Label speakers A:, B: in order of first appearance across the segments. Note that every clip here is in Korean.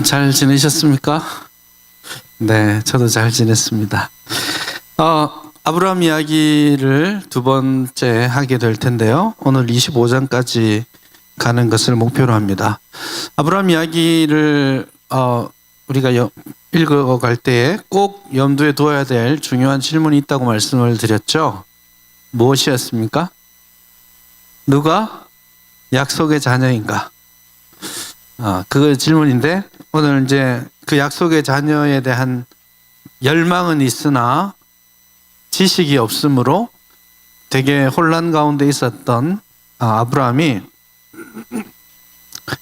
A: 잘 지내셨습니까? 네, 저도 잘 지냈습니다. 아브라함 이야기를 두 번째 하게 될 텐데요. 오늘 25장까지 가는 것을 목표로 합니다. 아브라함 이야기를 우리가 읽어갈 때에 꼭 염두에 둬야 될 중요한 질문이 있다고 말씀을 드렸죠. 무엇이었습니까? 누가 약속의 자녀인가? 그거 질문인데 오늘 이제 그 약속의 자녀에 대한 열망은 있으나 지식이 없으므로 되게 혼란 가운데 있었던 아브라함이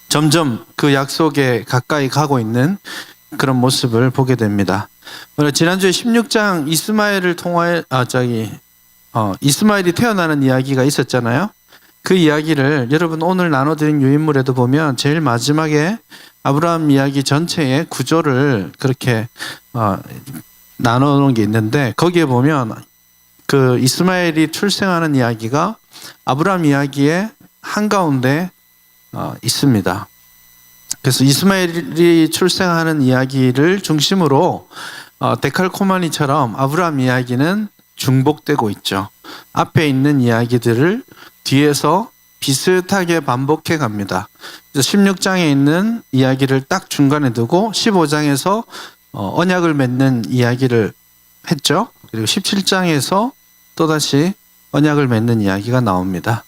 A: 점점 그 약속에 가까이 가고 있는 그런 모습을 보게 됩니다. 지난주에 16장 이스마엘이 태어나는 이야기가 있었잖아요. 그 이야기를 여러분 오늘 나눠드린 유인물에도 보면 제일 마지막에 아브라함 이야기 전체의 구조를 그렇게 나눠놓은 게 있는데 거기에 보면 그 이스마엘이 출생하는 이야기가 아브라함 이야기의 한가운데 있습니다. 그래서 이스마엘이 출생하는 이야기를 중심으로 데칼코마니처럼 아브라함 이야기는 중복되고 있죠. 앞에 있는 이야기들을 뒤에서 비슷하게 반복해 갑니다. 그래서 16장에 있는 이야기를 딱 중간에 두고 15장에서 언약을 맺는 이야기를 했죠. 그리고 17장에서 또다시 언약을 맺는 이야기가 나옵니다.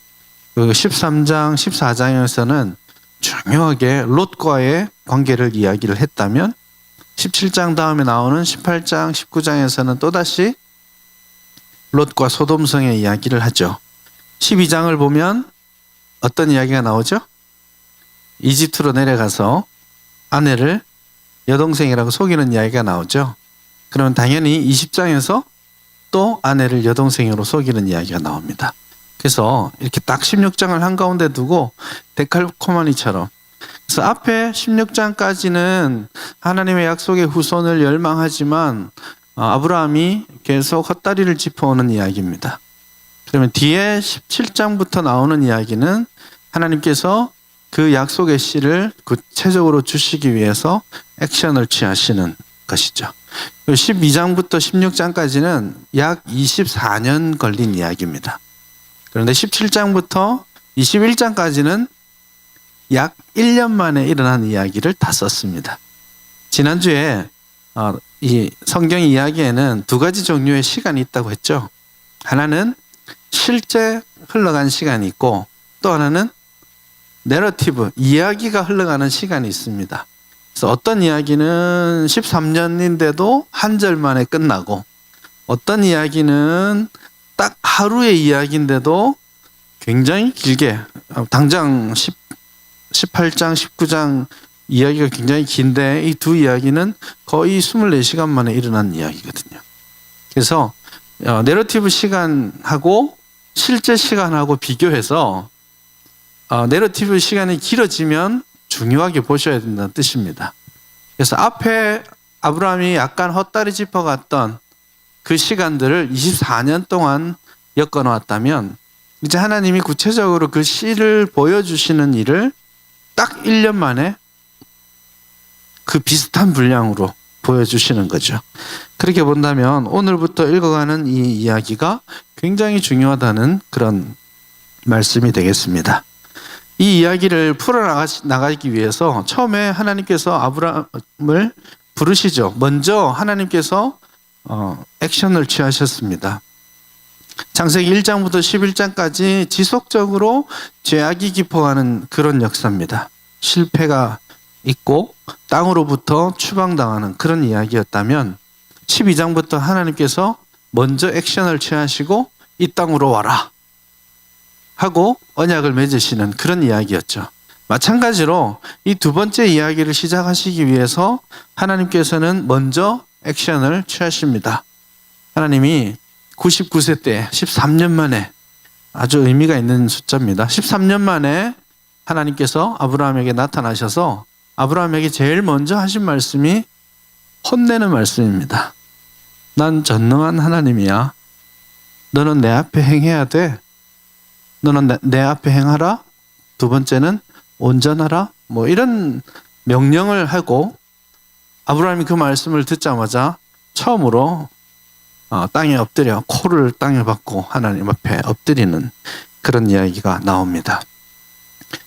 A: 그리고 13장, 14장에서는 중요하게 롯과의 관계를 이야기를 했다면 17장 다음에 나오는 18장, 19장에서는 또다시 롯과 소돔성의 이야기를 하죠. 12장을 보면 어떤 이야기가 나오죠? 이집트로 내려가서 아내를 여동생이라고 속이는 이야기가 나오죠. 그러면 당연히 20장에서 또 아내를 여동생으로 속이는 이야기가 나옵니다. 그래서 이렇게 딱 16장을 한가운데 두고 데칼코마니처럼 그래서 앞에 16장까지는 하나님의 약속의 후손을 열망하지만 아브라함이 계속 헛다리를 짚어오는 이야기입니다. 그러면 뒤에 17장부터 나오는 이야기는 하나님께서 그 약속의 씨를 구체적으로 주시기 위해서 액션을 취하시는 것이죠. 12장부터 16장까지는 약 24년 걸린 이야기입니다. 그런데 17장부터 21장까지는 약 1년 만에 일어난 이야기를 다 썼습니다. 지난주에 이 성경 이야기에는 두 가지 종류의 시간이 있다고 했죠. 하나는 실제 흘러간 시간이 있고 또 하나는 내러티브, 이야기가 흘러가는 시간이 있습니다. 그래서 어떤 이야기는 13년인데도 한 절 만에 끝나고 어떤 이야기는 딱 하루의 이야기인데도 굉장히 길게 당장 18장, 19장 이야기가 굉장히 긴데 이 두 이야기는 거의 24시간 만에 일어난 이야기거든요. 그래서 내러티브 시간하고 실제 시간하고 비교해서 내러티브 시간이 길어지면 중요하게 보셔야 된다는 뜻입니다. 그래서 앞에 아브라함이 약간 헛다리 짚어갔던 그 시간들을 24년 동안 엮어놓았다면 이제 하나님이 구체적으로 그 씨를 보여주시는 일을 딱 1년 만에 그 비슷한 분량으로 보여주시는 거죠. 그렇게 본다면 오늘부터 읽어가는 이 이야기가 굉장히 중요하다는 그런 말씀이 되겠습니다. 이 이야기를 풀어나가기 위해서 처음에 하나님께서 아브라함을 부르시죠. 먼저 하나님께서 액션을 취하셨습니다. 창세기 1장부터 11장까지 지속적으로 죄악이 깊어가는 그런 역사입니다. 실패가 있고 땅으로부터 추방당하는 그런 이야기였다면 12장부터 하나님께서 먼저 액션을 취하시고 이 땅으로 와라 하고 언약을 맺으시는 그런 이야기였죠. 마찬가지로 이 두 번째 이야기를 시작하시기 위해서 하나님께서는 먼저 액션을 취하십니다. 하나님이 99세 때 13년 만에 아주 의미가 있는 숫자입니다. 13년 만에 하나님께서 아브라함에게 나타나셔서 아브라함에게 제일 먼저 하신 말씀이 혼내는 말씀입니다. 난 전능한 하나님이야. 너는 내 앞에 행해야 돼. 너는 내 앞에 행하라. 두 번째는 온전하라. 뭐 이런 명령을 하고 아브라함이 그 말씀을 듣자마자 처음으로 땅에 엎드려 코를 땅에 박고 하나님 앞에 엎드리는 그런 이야기가 나옵니다.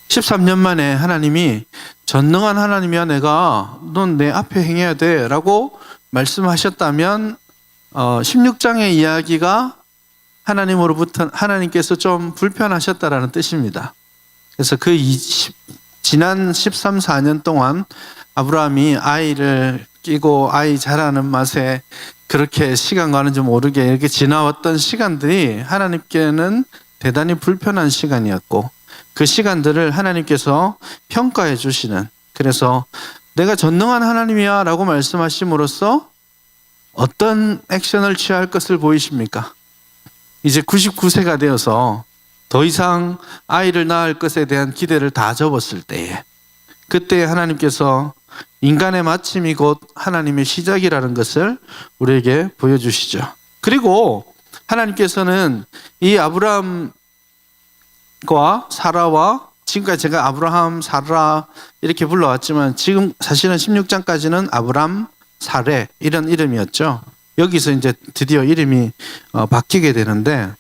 A: 13년 만에 하나님이 전능한 하나님이야 넌 내 앞에 행해야 돼 라고 말씀하셨다면 16장의 이야기가 하나님으로부터 하나님께서 좀 불편하셨다라는 뜻입니다. 그래서 지난 13, 14년 동안 아브라함이 아이를 끼고 아이 자라는 맛에 그렇게 시간 가는 줄 모르게 이렇게 지나왔던 시간들이 하나님께는 대단히 불편한 시간이었고 그 시간들을 하나님께서 평가해 주시는, 그래서 내가 전능한 하나님이야 라고 말씀하심으로써 어떤 액션을 취할 것을 보이십니까? 이제 99세가 되어서 더 이상 아이를 낳을 것에 대한 기대를 다 접었을 때에 그때 하나님께서 인간의 마침이 곧 하나님의 시작이라는 것을 우리에게 보여주시죠. 그리고 하나님께서는 이 아브라함과 사라와, 지금까지 제가 아브라함, 사라 이렇게 불러왔지만 지금 사실은 16장까지는 아브람, 사레 이런 이름이었죠. 여기서 이제 드디어 이름이 바뀌게 되는데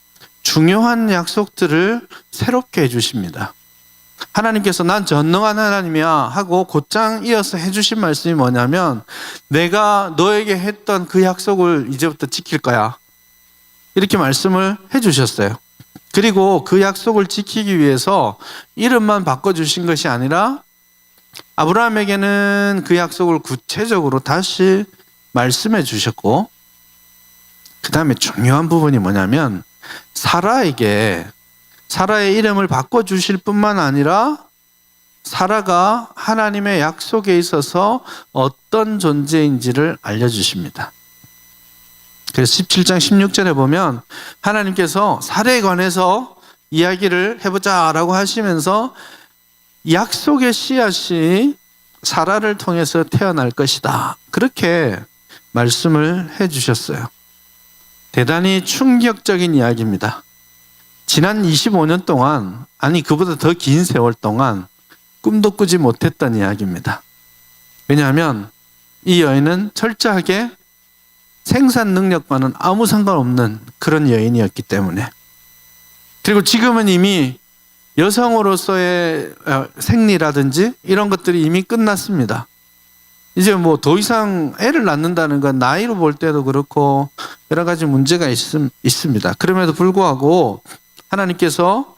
A: 중요한 약속들을 새롭게 해주십니다. 하나님께서 난 전능한 하나님이야 하고 곧장 이어서 해주신 말씀이 뭐냐면 내가 너에게 했던 그 약속을 이제부터 지킬 거야 이렇게 말씀을 해주셨어요. 그리고 그 약속을 지키기 위해서 이름만 바꿔주신 것이 아니라 아브라함에게는 그 약속을 구체적으로 다시 말씀해 주셨고, 그 다음에 중요한 부분이 뭐냐면 사라의 이름을 바꿔주실 뿐만 아니라 사라가 하나님의 약속에 있어서 어떤 존재인지를 알려주십니다. 그래서 17장 16절에 보면 하나님께서 사라에 관해서 이야기를 해보자라고 하시면서 약속의 씨앗이 사라를 통해서 태어날 것이다 그렇게 말씀을 해주셨어요. 대단히 충격적인 이야기입니다. 지난 25년 동안, 아니 그보다 더 긴 세월 동안 꿈도 꾸지 못했던 이야기입니다. 왜냐하면 이 여인은 철저하게 생산 능력과는 아무 상관없는 그런 여인이었기 때문에. 그리고 지금은 이미 여성으로서의 생리라든지 이런 것들이 이미 끝났습니다. 이제 뭐 더 이상 애를 낳는다는 건 나이로 볼 때도 그렇고 여러 가지 문제가 있습니다. 그럼에도 불구하고 하나님께서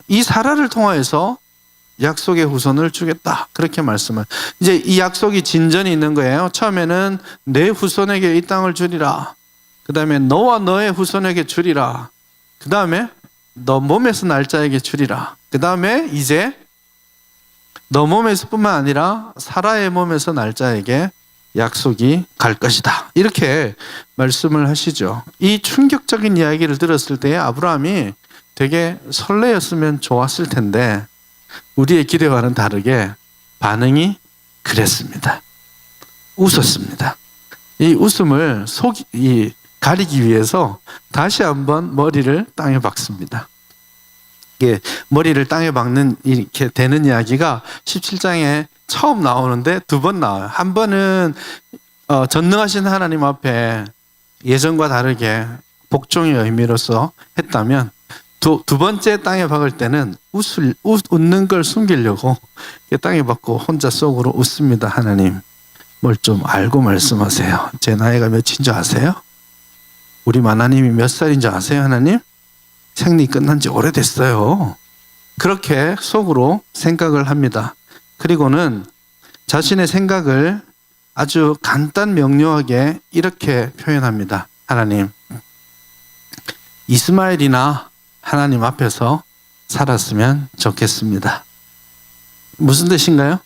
A: 이 사라를 통하여서 약속의 후손을 주겠다 그렇게 말씀을, 이제 이 약속이 진전이 있는 거예요. 처음에는 내 후손에게 이 땅을 주리라, 그 다음에 너와 너의 후손에게 주리라, 그 다음에 너 몸에서 날 자에게 주리라, 그 다음에 이제 너 몸에서 뿐만 아니라 사라의 몸에서 날 자에게 약속이 갈 것이다 이렇게 말씀을 하시죠. 이 충격적인 이야기를 들었을 때 아브라함이 되게 설레었으면 좋았을 텐데 우리의 기대와는 다르게 반응이 그랬습니다. 웃었습니다. 이 웃음을 가리기 위해서 다시 한번 머리를 땅에 박습니다. 이게 머리를 땅에 박는 이렇게 되는 이야기가 17장에 처음 나오는데 두 번 나와요. 한 번은 전능하신 하나님 앞에 예전과 다르게 복종의 의미로서 했다면 두 번째 땅에 박을 때는 웃는 걸 숨기려고 땅에 박고 혼자 속으로 웃습니다. 하나님, 뭘 좀 알고 말씀하세요. 제 나이가 몇인 줄 아세요? 우리 하나님이 몇 살인 줄 아세요? 하나님? 생리 끝난 지 오래됐어요. 그렇게 속으로 생각을 합니다. 그리고는 자신의 생각을 아주 간단 명료하게 이렇게 표현합니다. 하나님, 이스마엘이나 하나님 앞에서 살았으면 좋겠습니다. 무슨 뜻인가요?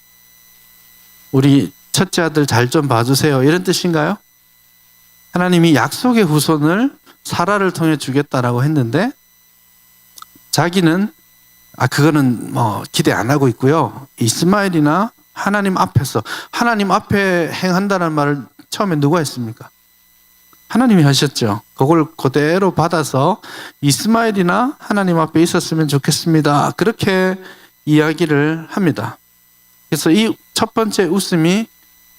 A: 우리 첫째 아들 잘 좀 봐주세요 이런 뜻인가요? 하나님이 약속의 후손을 사라를 통해 주겠다라고 했는데 자기는 그거는 기대 안 하고 있고요. 이스마엘이나 하나님 앞에서, 하나님 앞에 행한다는 말을 처음에 누가 했습니까? 하나님이 하셨죠. 그걸 그대로 받아서 이스마엘이나 하나님 앞에 있었으면 좋겠습니다. 그렇게 이야기를 합니다. 그래서 이 첫 번째 웃음이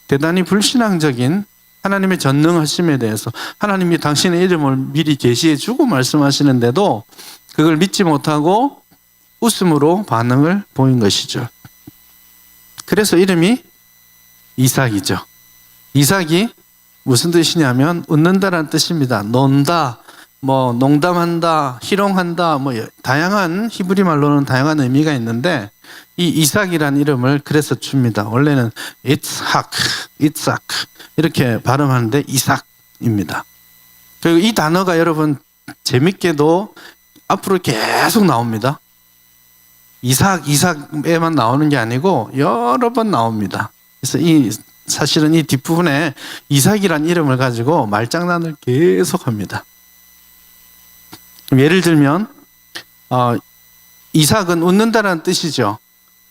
A: 대단히 불신앙적인 하나님의 전능하심에 대해서 하나님이 당신의 이름을 미리 계시해 주고 말씀하시는데도 그걸 믿지 못하고 웃음으로 반응을 보인 것이죠. 그래서 이름이 이삭이죠. 이삭이 무슨 뜻이냐면 웃는다라는 뜻입니다. 논다, 뭐 농담한다, 희롱한다, 뭐 다양한 히브리 말로는 다양한 의미가 있는데 이 이삭이라는 이름을 그래서 줍니다. 원래는 이삭 이렇게 발음하는데 이삭입니다. 그리고 이 단어가 여러분 재밌게도 앞으로 계속 나옵니다. 이삭에만 나오는 게 아니고 여러 번 나옵니다. 그래서 사실은 이 뒷부분에 이삭이라는 이름을 가지고 말장난을 계속 합니다. 예를 들면 이삭은 웃는다라는 뜻이죠.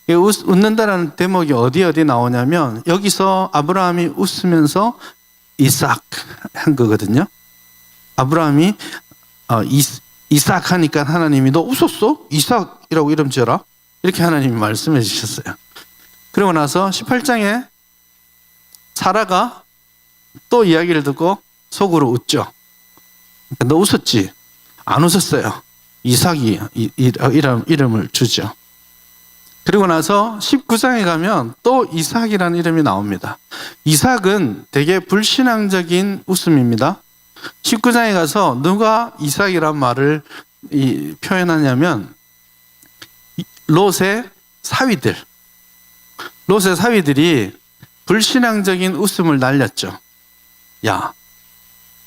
A: 웃는다라는 대목이 어디 나오냐면 여기서 아브라함이 웃으면서 이삭 한 거거든요. 아브라함이 이삭 하니까 하나님이 너 웃었어? 이삭이라고 이름 지어라. 이렇게 하나님이 말씀해 주셨어요. 그러고 나서 18장에 사라가 또 이야기를 듣고 속으로 웃죠. 너 웃었지? 안 웃었어요. 이삭이 이름을 주죠. 그리고 나서 19장에 가면 또 이삭이라는 이름이 나옵니다. 이삭은 되게 불신앙적인 웃음입니다. 19장에 가서 누가 이삭이란 말을 표현하냐면 롯의 사위들이 불신앙적인 웃음을 날렸죠. 야,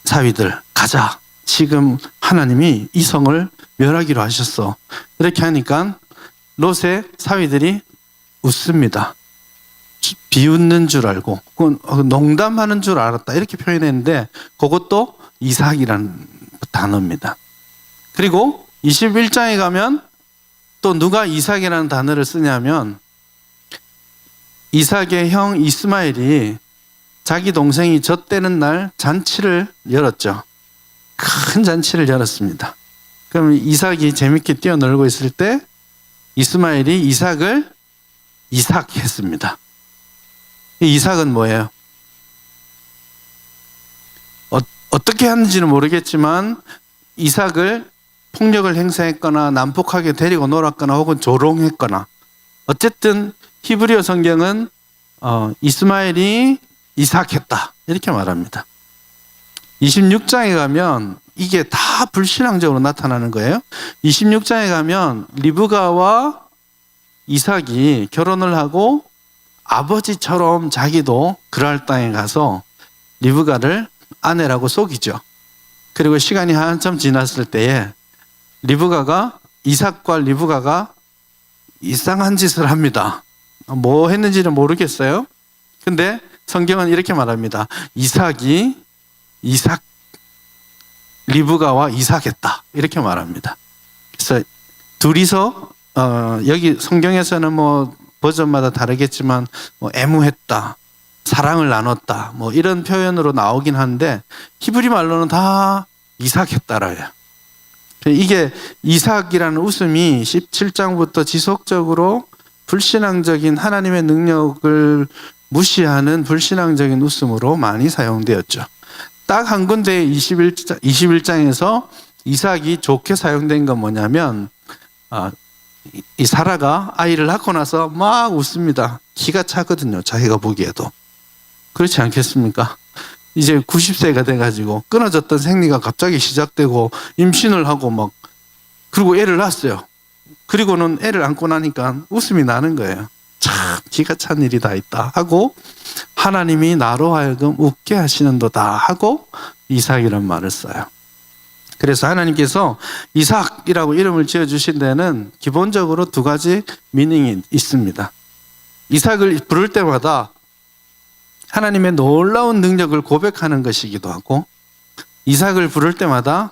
A: 사위들 가자. 지금 하나님이 이 성을 멸하기로 하셨어. 이렇게 하니까 롯의 사위들이 웃습니다. 비웃는 줄 알고 농담하는 줄 알았다. 이렇게 표현했는데 그것도 이삭이라는 단어입니다. 그리고 21장에 가면 또 누가 이삭이라는 단어를 쓰냐면 이삭의 형 이스마엘이 자기 동생이 젖대는 날 잔치를 열었죠. 큰 잔치를 열었습니다. 그럼 이삭이 재밌게 뛰어놀고 있을 때 이스마엘이 이삭을 이삭했습니다. 이 이삭은 뭐예요? 어떻게 하는지는 모르겠지만 이삭을 폭력을 행사했거나 난폭하게 데리고 놀았거나 혹은 조롱했거나 어쨌든 히브리어 성경은 이스마엘이 이삭했다 이렇게 말합니다. 26장에 가면 이게 다 불신앙적으로 나타나는 거예요. 26장에 가면 리브가와 이삭이 결혼을 하고 아버지처럼 자기도 그랄 땅에 가서 리브가를 아내라고 속이죠. 그리고 시간이 한참 지났을 때에 이삭과 리브가가 이상한 짓을 합니다. 뭐 했는지는 모르겠어요. 근데 성경은 이렇게 말합니다. 리브가와 이삭했다. 이렇게 말합니다. 그래서 둘이서 여기 성경에서는 뭐 버전마다 다르겠지만 뭐 애무했다, 사랑을 나눴다, 뭐 이런 표현으로 나오긴 하는데 히브리 말로는 다 이삭했다라요. 이게 이삭이라는 웃음이 17장부터 지속적으로 불신앙적인 하나님의 능력을 무시하는 불신앙적인 웃음으로 많이 사용되었죠. 딱 한 군데 21장에서 이삭이 좋게 사용된 건 뭐냐면 이 사라가 아이를 낳고 나서 막 웃습니다. 기가 차거든요. 자기가 보기에도. 그렇지 않겠습니까? 이제 90세가 돼가지고 끊어졌던 생리가 갑자기 시작되고 임신을 하고 막 그리고 애를 낳았어요. 그리고는 애를 안고 나니까 웃음이 나는 거예요. 참 기가 찬 일이 다 있다 하고 하나님이 나로 하여금 웃게 하시는도다 하고 이삭이란 말을 써요. 그래서 하나님께서 이삭이라고 이름을 지어주신 데는 기본적으로 두 가지 미닝이 있습니다. 이삭을 부를 때마다 하나님의 놀라운 능력을 고백하는 것이기도 하고 이삭을 부를 때마다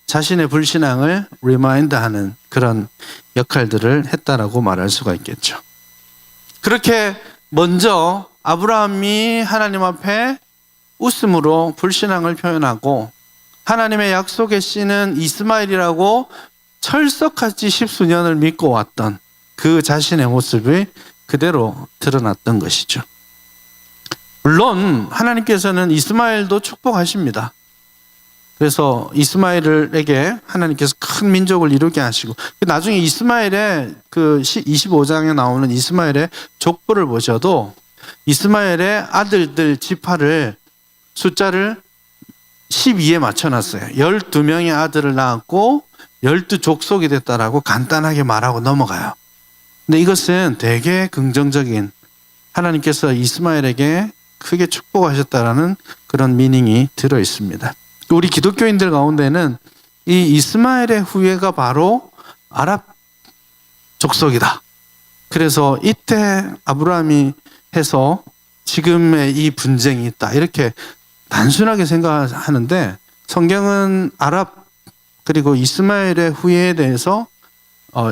A: 자신의 불신앙을 리마인드하는 그런 역할들을 했다라고 말할 수가 있겠죠. 그렇게 먼저 아브라함이 하나님 앞에 웃음으로 불신앙을 표현하고 하나님의 약속의 씨는 이스마엘이라고 철석같이 십수년을 믿고 왔던 그 자신의 모습이 그대로 드러났던 것이죠. 물론 하나님께서는 이스마엘도 축복하십니다. 그래서 이스마엘에게 하나님께서 큰 민족을 이루게 하시고, 나중에 이스마엘의 그 25장에 나오는 이스마엘의 족보를 보셔도 이스마엘의 아들들 지파를 숫자를 12에 맞춰놨어요. 12명의 아들을 낳았고 12족속이 됐다라고 간단하게 말하고 넘어가요. 근데 이것은 되게 긍정적인, 하나님께서 이스마엘에게 크게 축복하셨다라는 그런 미닝이 들어 있습니다. 우리 기독교인들 가운데는 이 이스마엘의 후예가 바로 아랍 족속이다. 그래서 이때 아브라함이 해서 지금의 이 분쟁이 있다, 이렇게 단순하게 생각하는데, 성경은 아랍 그리고 이스마엘의 후예에 대해서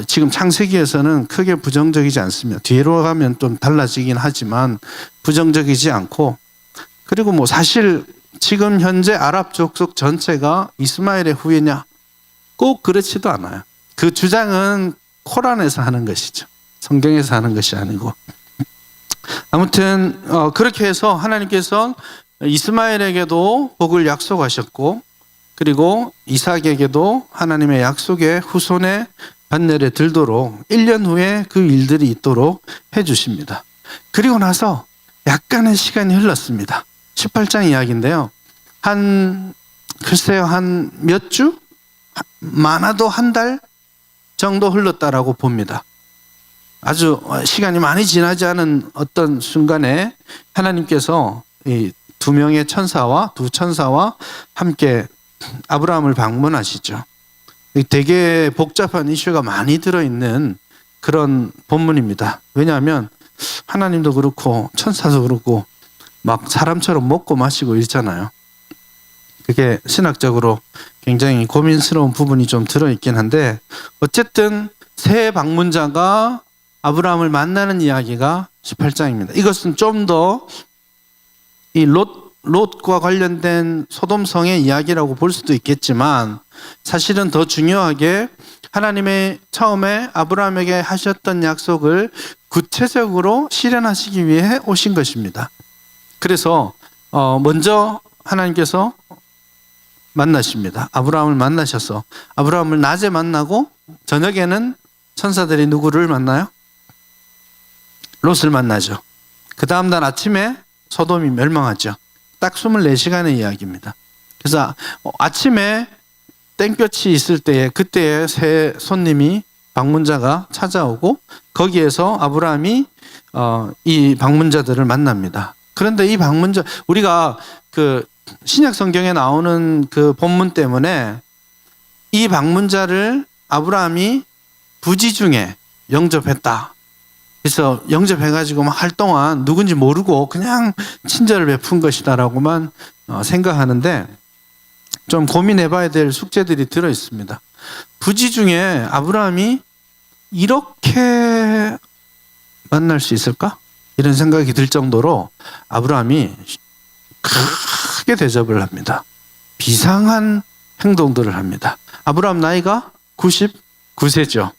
A: 지금 창세기에서는 크게 부정적이지 않습니다. 뒤로 가면 좀 달라지긴 하지만 부정적이지 않고, 그리고 뭐 사실 지금 현재 아랍 족속 전체가 이스마엘의 후예냐? 꼭 그렇지도 않아요. 그 주장은 코란에서 하는 것이죠. 성경에서 하는 것이 아니고. 아무튼 그렇게 해서 하나님께서 이스마엘에게도 복을 약속하셨고, 그리고 이삭에게도 하나님의 약속의 후손의 반열에 들도록 1년 후에 그 일들이 있도록 해주십니다. 그리고 나서 약간의 시간이 흘렀습니다. 18장 이야기인데요. 글쎄요, 한 몇 주? 많아도 한 달 정도 흘렀다라고 봅니다. 아주 시간이 많이 지나지 않은 어떤 순간에 하나님께서 이 두 천사와 함께 아브라함을 방문하시죠. 되게 복잡한 이슈가 많이 들어있는 그런 본문입니다. 왜냐하면 하나님도 그렇고 천사도 그렇고 막 사람처럼 먹고 마시고 있잖아요. 그게 신학적으로 굉장히 고민스러운 부분이 좀 들어있긴 한데, 어쨌든 새 방문자가 아브라함을 만나는 이야기가 18장입니다. 이것은 좀 더 이 롯과 관련된 소돔성의 이야기라고 볼 수도 있겠지만, 사실은 더 중요하게 하나님의 처음에 아브라함에게 하셨던 약속을 구체적으로 실현하시기 위해 오신 것입니다. 그래서 먼저 하나님께서 만나십니다. 아브라함을 만나셔서, 아브라함을 낮에 만나고 저녁에는 천사들이 누구를 만나요? 롯을 만나죠. 그 다음 날 아침에 소돔이 멸망하죠. 딱 24시간의 이야기입니다. 그래서 아침에 땡볕이 있을 때에, 그때에 새 손님이, 방문자가 찾아오고, 거기에서 아브라함이 이 방문자들을 만납니다. 그런데 이 방문자, 우리가 그 신약 성경에 나오는 그 본문 때문에 이 방문자를 아브라함이 부지 중에 영접했다. 그래서 영접해가지고 막 할 동안 누군지 모르고 그냥 친절을 베푼 것이다라고만 생각하는데, 좀 고민해봐야 될 숙제들이 들어 있습니다. 부지 중에 아브라함이 이렇게 만날 수 있을까? 이런 생각이 들 정도로 아브라함이 크게 대접을 합니다. 비상한 행동들을 합니다. 아브라함 나이가 99세죠.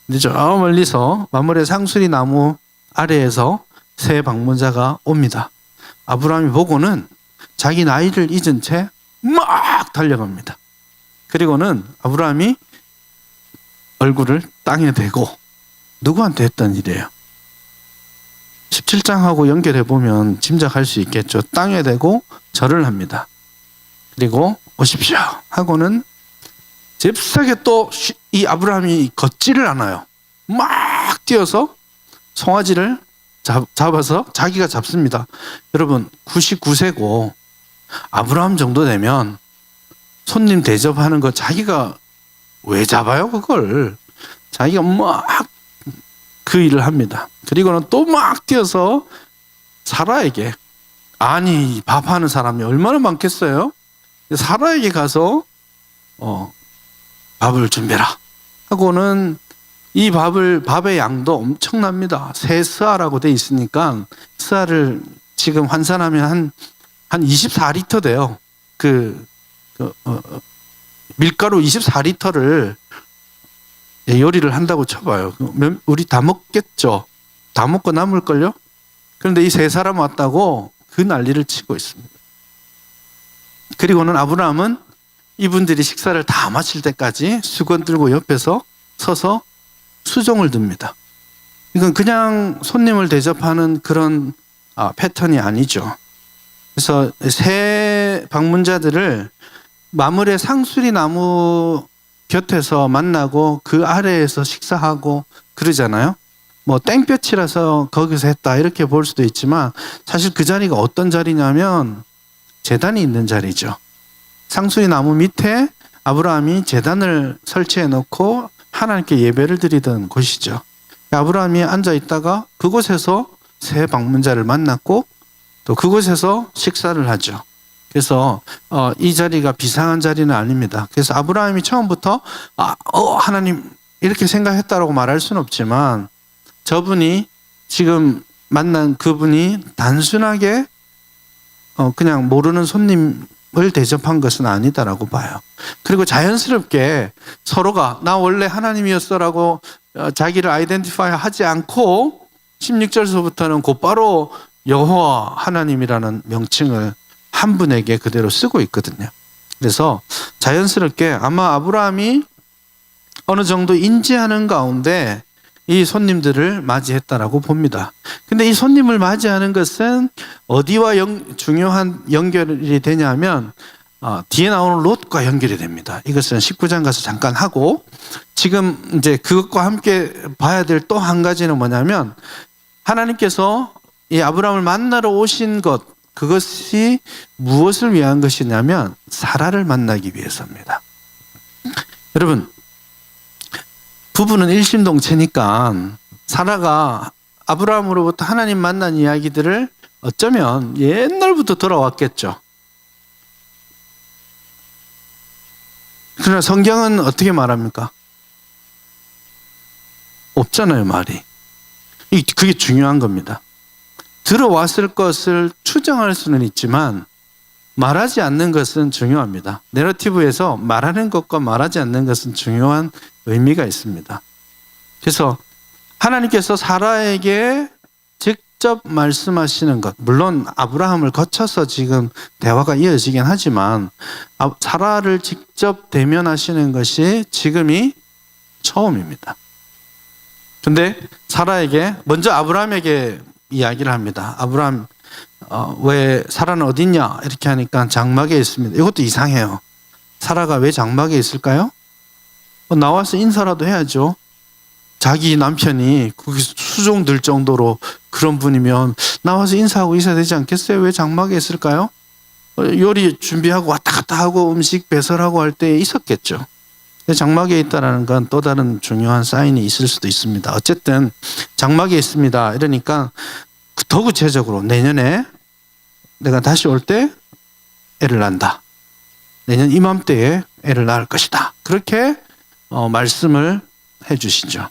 A: 근데 저 멀리서 마므레 상수리 나무 아래에서 새 방문자가 옵니다. 아브라함이 보고는 자기 나이를 잊은 채 막 달려갑니다. 그리고는 아브라함이 얼굴을 땅에 대고, 누구한테 했던 일이에요? 17장하고 연결해 보면 짐작할 수 있겠죠. 땅에 대고 절을 합니다. 그리고 오십시오 하고는 잽싸게 또 이 아브라함이 걷지를 않아요. 막 뛰어서 송아지를 잡아서 자기가 잡습니다. 여러분 99세고 아브라함 정도 되면 손님 대접하는 거 자기가 왜 잡아요 그걸? 자기가 막 그 일을 합니다. 그리고는 또 막 뛰어서 사라에게, 아니 밥하는 사람이 얼마나 많겠어요? 사라에게 가서 밥을 준비해라 하고는 이 밥의 양도 엄청납니다. 새 스아라고 돼 있으니까 스아를 지금 환산하면 한 24리터 돼요. 밀가루 24리터를 요리를 한다고 쳐봐요. 우리 다 먹겠죠. 다 먹고 남을걸요. 그런데 이 세 사람 왔다고 그 난리를 치고 있습니다. 그리고는 아브라함은 이분들이 식사를 다 마칠 때까지 수건 들고 옆에서 서서 수종을 듭니다. 이건 그냥 손님을 대접하는 그런 패턴이 아니죠. 그래서 새 방문자들을 마물의 상수리 나무 곁에서 만나고 그 아래에서 식사하고 그러잖아요. 뭐 땡볕이라서 거기서 했다 이렇게 볼 수도 있지만 사실 그 자리가 어떤 자리냐면 제단이 있는 자리죠. 상수리 나무 밑에 아브라함이 제단을 설치해 놓고 하나님께 예배를 드리던 곳이죠. 아브라함이 앉아 있다가 그곳에서 새 방문자를 만났고 또 그곳에서 식사를 하죠. 그래서 이 자리가 비상한 자리는 아닙니다. 그래서 아브라함이 처음부터 하나님 이렇게 생각했다라고 말할 수는 없지만 저분이 지금 만난 그분이 단순하게 그냥 모르는 손님을 대접한 것은 아니다라고 봐요. 그리고 자연스럽게 서로가 나 원래 하나님이었어라고 자기를 아이덴티파이 하지 않고 16절서부터는 곧바로 여호와 하나님이라는 명칭을 한 분에게 그대로 쓰고 있거든요. 그래서 자연스럽게 아마 아브라함이 어느 정도 인지하는 가운데 이 손님들을 맞이했다라고 봅니다. 근데 이 손님을 맞이하는 것은 어디와 중요한 연결이 되냐면 뒤에 나오는 롯과 연결이 됩니다. 이것은 19장 가서 잠깐 하고 지금 이제 그것과 함께 봐야 될 또 한 가지는 뭐냐면 하나님께서 이 아브라함을 만나러 오신 것 그것이 무엇을 위한 것이냐면 사라를 만나기 위해서입니다. 여러분 부부는 일심동체니까 사라가 아브라함으로부터 하나님 만난 이야기들을 어쩌면 옛날부터 들어왔겠죠. 그러나 성경은 어떻게 말합니까? 없잖아요, 말이. 그게 중요한 겁니다. 들어왔을 것을 추정할 수는 있지만 말하지 않는 것은 중요합니다. 내러티브에서 말하는 것과 말하지 않는 것은 중요한 의미가 있습니다. 그래서 하나님께서 사라에게 직접 말씀하시는 것, 물론 아브라함을 거쳐서 지금 대화가 이어지긴 하지만 사라를 직접 대면하시는 것이 지금이 처음입니다. 근데 사라에게 먼저 아브라함에게 이야기를 합니다. 아브라함 왜 사라는 어디 있냐 이렇게 하니까 장막에 있습니다. 이것도 이상해요. 사라가 왜 장막에 있을까요? 나와서 인사라도 해야죠. 자기 남편이 거기 수종 들 정도로 그런 분이면 나와서 인사하고 있어야 되지 않겠어요? 왜 장막에 있을까요? 요리 준비하고 왔다 갔다 하고 음식 배설하고 할 때 있었겠죠. 장막에 있다는 건 또 다른 중요한 사인이 있을 수도 있습니다. 어쨌든 장막에 있습니다. 이러니까 더 구체적으로 내년에 내가 다시 올 때 애를 낳는다. 내년 이맘때에 애를 낳을 것이다. 그렇게 말씀을 해 주시죠.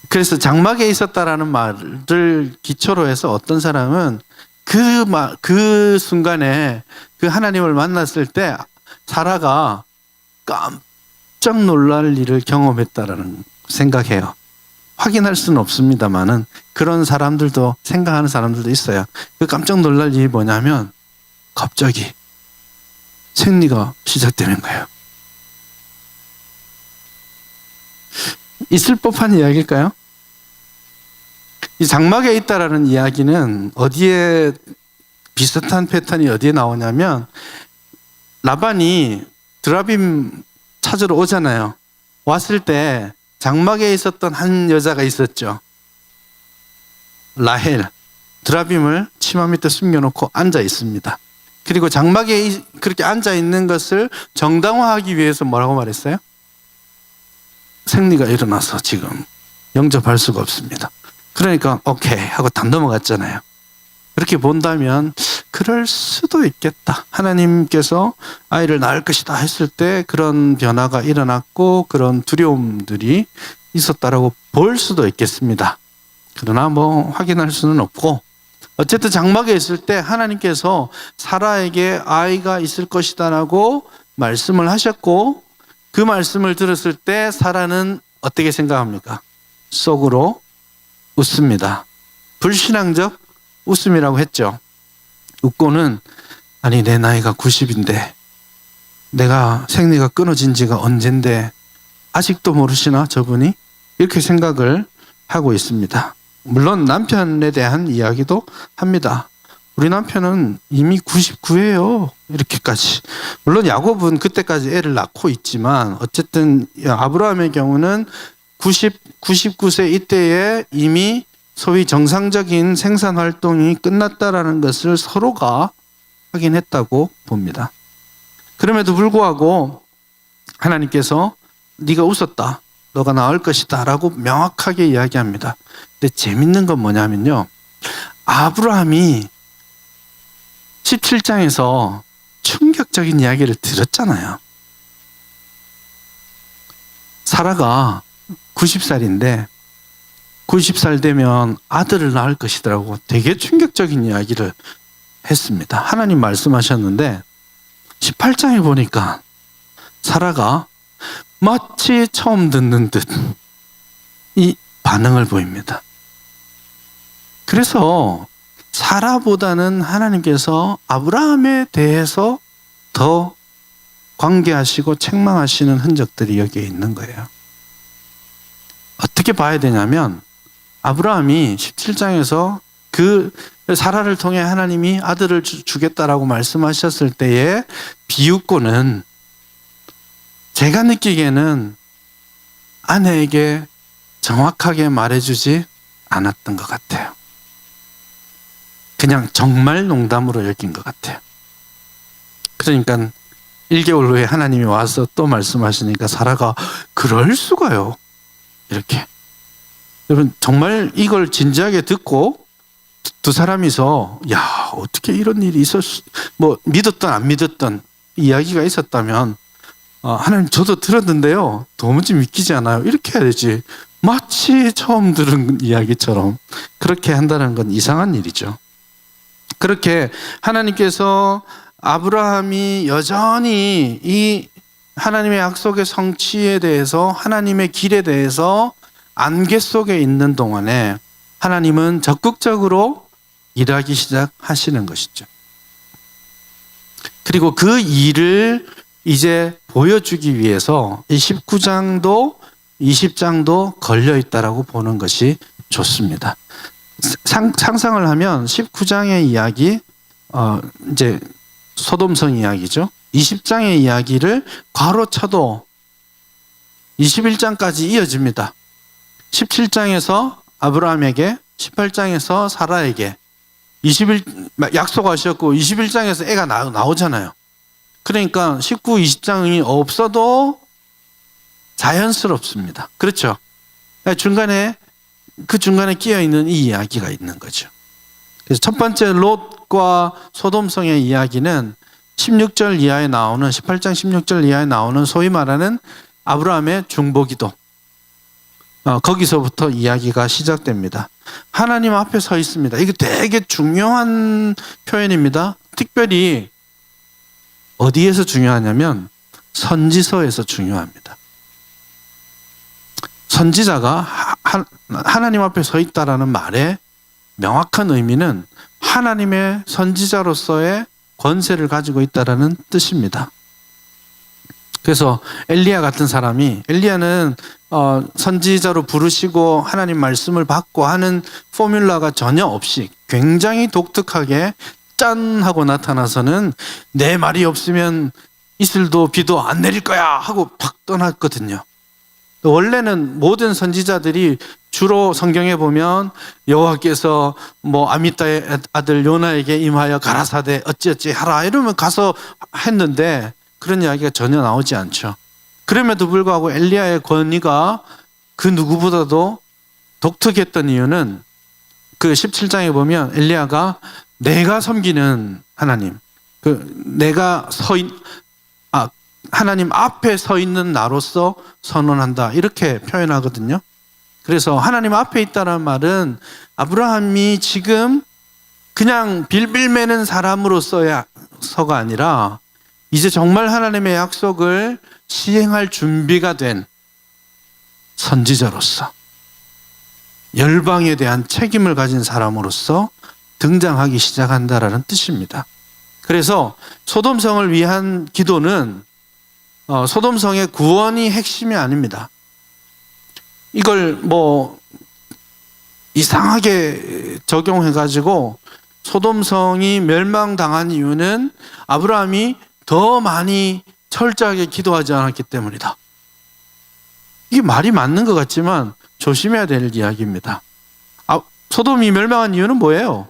A: 그래서 장막에 있었다라는 말을 기초로 해서 어떤 사람은 그 순간에 그 하나님을 만났을 때 사라가 깜짝 놀랄 일을 경험했다라는 생각해요. 확인할 수는 없습니다만은 그런 사람들도 생각하는 사람들도 있어요. 그 깜짝 놀랄 일이 뭐냐면 갑자기 생리가 시작되는 거예요. 있을 법한 이야기일까요? 이 장막에 있다라는 이야기는 어디에 비슷한 패턴이 어디에 나오냐면 라반이 드라빔 찾으러 오잖아요. 왔을 때 장막에 있었던 한 여자가 있었죠. 라헬. 드라빔을 치마 밑에 숨겨놓고 앉아 있습니다. 그리고 장막에 그렇게 앉아 있는 것을 정당화하기 위해서 뭐라고 말했어요? 생리가 일어나서 지금 영접할 수가 없습니다. 그러니까 오케이 하고 다 넘어갔잖아요. 그렇게 본다면 그럴 수도 있겠다. 하나님께서 아이를 낳을 것이다 했을 때 그런 변화가 일어났고 그런 두려움들이 있었다라고 볼 수도 있겠습니다. 그러나 뭐 확인할 수는 없고 어쨌든 장막에 있을 때 하나님께서 사라에게 아이가 있을 것이다라고 말씀을 하셨고 그 말씀을 들었을 때 사라는 어떻게 생각합니까? 속으로 웃습니다. 불신앙적 웃음이라고 했죠. 웃고는 아니 내 나이가 90인데 내가 생리가 끊어진 지가 언젠데 아직도 모르시나 저분이? 이렇게 생각을 하고 있습니다. 물론 남편에 대한 이야기도 합니다. 우리 남편은 이미 99예요. 이렇게까지. 물론 야곱은 그때까지 애를 낳고 있지만 어쨌든 아브라함의 경우는 99세 이때에 이미 소위 정상적인 생산 활동이 끝났다라는 것을 서로가 확인했다고 봅니다. 그럼에도 불구하고 하나님께서 네가 웃었다. 너가 나을 것이다. 라고 명확하게 이야기합니다. 근데 재밌는 건 뭐냐면요. 아브라함이 17장에서 충격적인 이야기를 들었잖아요. 사라가 90살인데 90살 되면 아들을 낳을 것이더라고. 되게 충격적인 이야기를 했습니다. 하나님 말씀하셨는데 18장에 보니까 사라가 마치 처음 듣는 듯 이 반응을 보입니다. 그래서 사라보다는 하나님께서 아브라함에 대해서 더 관계하시고 책망하시는 흔적들이 여기에 있는 거예요. 어떻게 봐야 되냐면 아브라함이 17장에서 그 사라를 통해 하나님이 아들을 주겠다라고 말씀하셨을 때의 비웃고는 제가 느끼기에는 아내에게 정확하게 말해주지 않았던 것 같아요. 그냥 정말 농담으로 여긴 것 같아요. 그러니까 1개월 후에 하나님이 와서 또 말씀하시니까 사라가 그럴 수가요. 이렇게. 여러분 정말 이걸 진지하게 듣고 두 사람이서 야 어떻게 이런 일이 뭐 믿었던 안 믿었던 이야기가 있었다면 하나님 저도 들었는데요 도무지 믿기지 않아요. 이렇게 해야 되지. 마치 처음 들은 이야기처럼 그렇게 한다는 건 이상한 일이죠. 그렇게 하나님께서 아브라함이 여전히 이 하나님의 약속의 성취에 대해서 하나님의 길에 대해서 안개 속에 있는 동안에 하나님은 적극적으로 일하기 시작하시는 것이죠. 그리고 그 일을 이제 보여주기 위해서 이 19장도 20장도 걸려 있다라고 보는 것이 좋습니다. 상상을 하면 19장의 이야기, 이제 소돔성 이야기죠. 20장의 이야기를 괄호 쳐도 21장까지 이어집니다. 17장에서 아브라함에게, 18장에서 사라에게 약속하셨고 21장에서 애가 나오잖아요. 그러니까 19, 20장이 없어도 자연스럽습니다. 그렇죠? 그 중간에 끼어 있는 이 이야기가 있는 거죠. 그래서 첫 번째 롯과 소돔성의 이야기는 16절 이하에 나오는 18장 16절 이하에 나오는 소위 말하는 아브라함의 중보기도. 거기서부터 이야기가 시작됩니다. 하나님 앞에 서 있습니다. 이게 되게 중요한 표현입니다. 특별히 어디에서 중요하냐면 선지서에서 중요합니다. 선지자가 하나님 앞에 서 있다라는 말의 명확한 의미는 하나님의 선지자로서의 권세를 가지고 있다라는 뜻입니다. 그래서 엘리야 같은 사람이, 엘리야는 선지자로 부르시고 하나님 말씀을 받고 하는 포뮬라가 전혀 없이 굉장히 독특하게 짠 하고 나타나서는 내 말이 없으면 이슬도 비도 안 내릴 거야 하고 팍 떠났거든요. 원래는 모든 선지자들이 주로 성경에 보면 여호와께서 뭐 아미따의 아들 요나에게 임하여 가라사대 어찌어찌 하라 이러면 가서 했는데 그런 이야기가 전혀 나오지 않죠. 그럼에도 불구하고 엘리야의 권위가 그 누구보다도 독특했던 이유는 그 17장에 보면 엘리야가 내가 섬기는 하나님, 하나님 앞에 서 있는 나로서 선언한다 이렇게 표현하거든요. 그래서 하나님 앞에 있다는 말은 아브라함이 지금 그냥 빌빌매는 사람으로서가 아니라 이제 정말 하나님의 약속을 시행할 준비가 된 선지자로서 열방에 대한 책임을 가진 사람으로서 등장하기 시작한다라는 뜻입니다. 그래서 소돔성을 위한 기도는 소돔성의 구원이 핵심이 아닙니다. 이걸 뭐 이상하게 적용해가지고 소돔성이 멸망당한 이유는 아브라함이 더 많이 철저하게 기도하지 않았기 때문이다. 이게 말이 맞는 것 같지만 조심해야 될 이야기입니다. 소돔이 멸망한 이유는 뭐예요?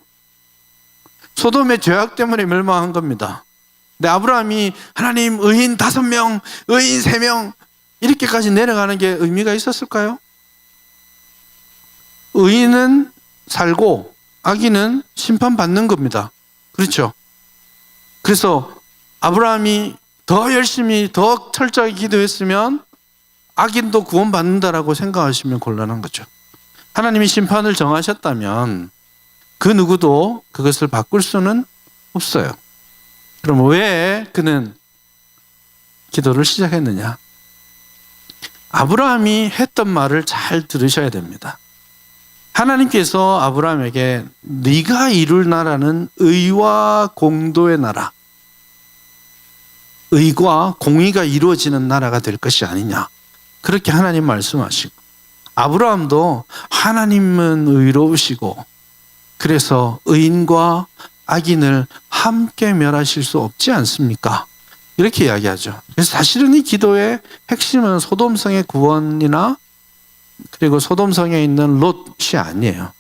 A: 소돔의 죄악 때문에 멸망한 겁니다. 근데 아브라함이 하나님 의인 5명, 의인 3명 이렇게까지 내려가는 게 의미가 있었을까요? 의인은 살고 악인은 심판받는 겁니다. 그렇죠? 그래서 아브라함이 더 열심히 더 철저하게 기도했으면 악인도 구원받는다라고 생각하시면 곤란한 거죠. 하나님이 심판을 정하셨다면 그 누구도 그것을 바꿀 수는 없어요. 그럼 왜 그는 기도를 시작했느냐? 아브라함이 했던 말을 잘 들으셔야 됩니다. 하나님께서 아브라함에게 네가 이룰 나라는 의와 공도의 나라, 의와 공의가 이루어지는 나라가 될 것이 아니냐, 그렇게 하나님 말씀하시고, 아브라함도 하나님은 의로우시고 그래서 의인과 악인을 함께 멸하실 수 없지 않습니까? 이렇게 이야기하죠. 그래서 사실은 이 기도의 핵심은 소돔성의 구원이나 그리고 소돔성에 있는 롯이 아니에요.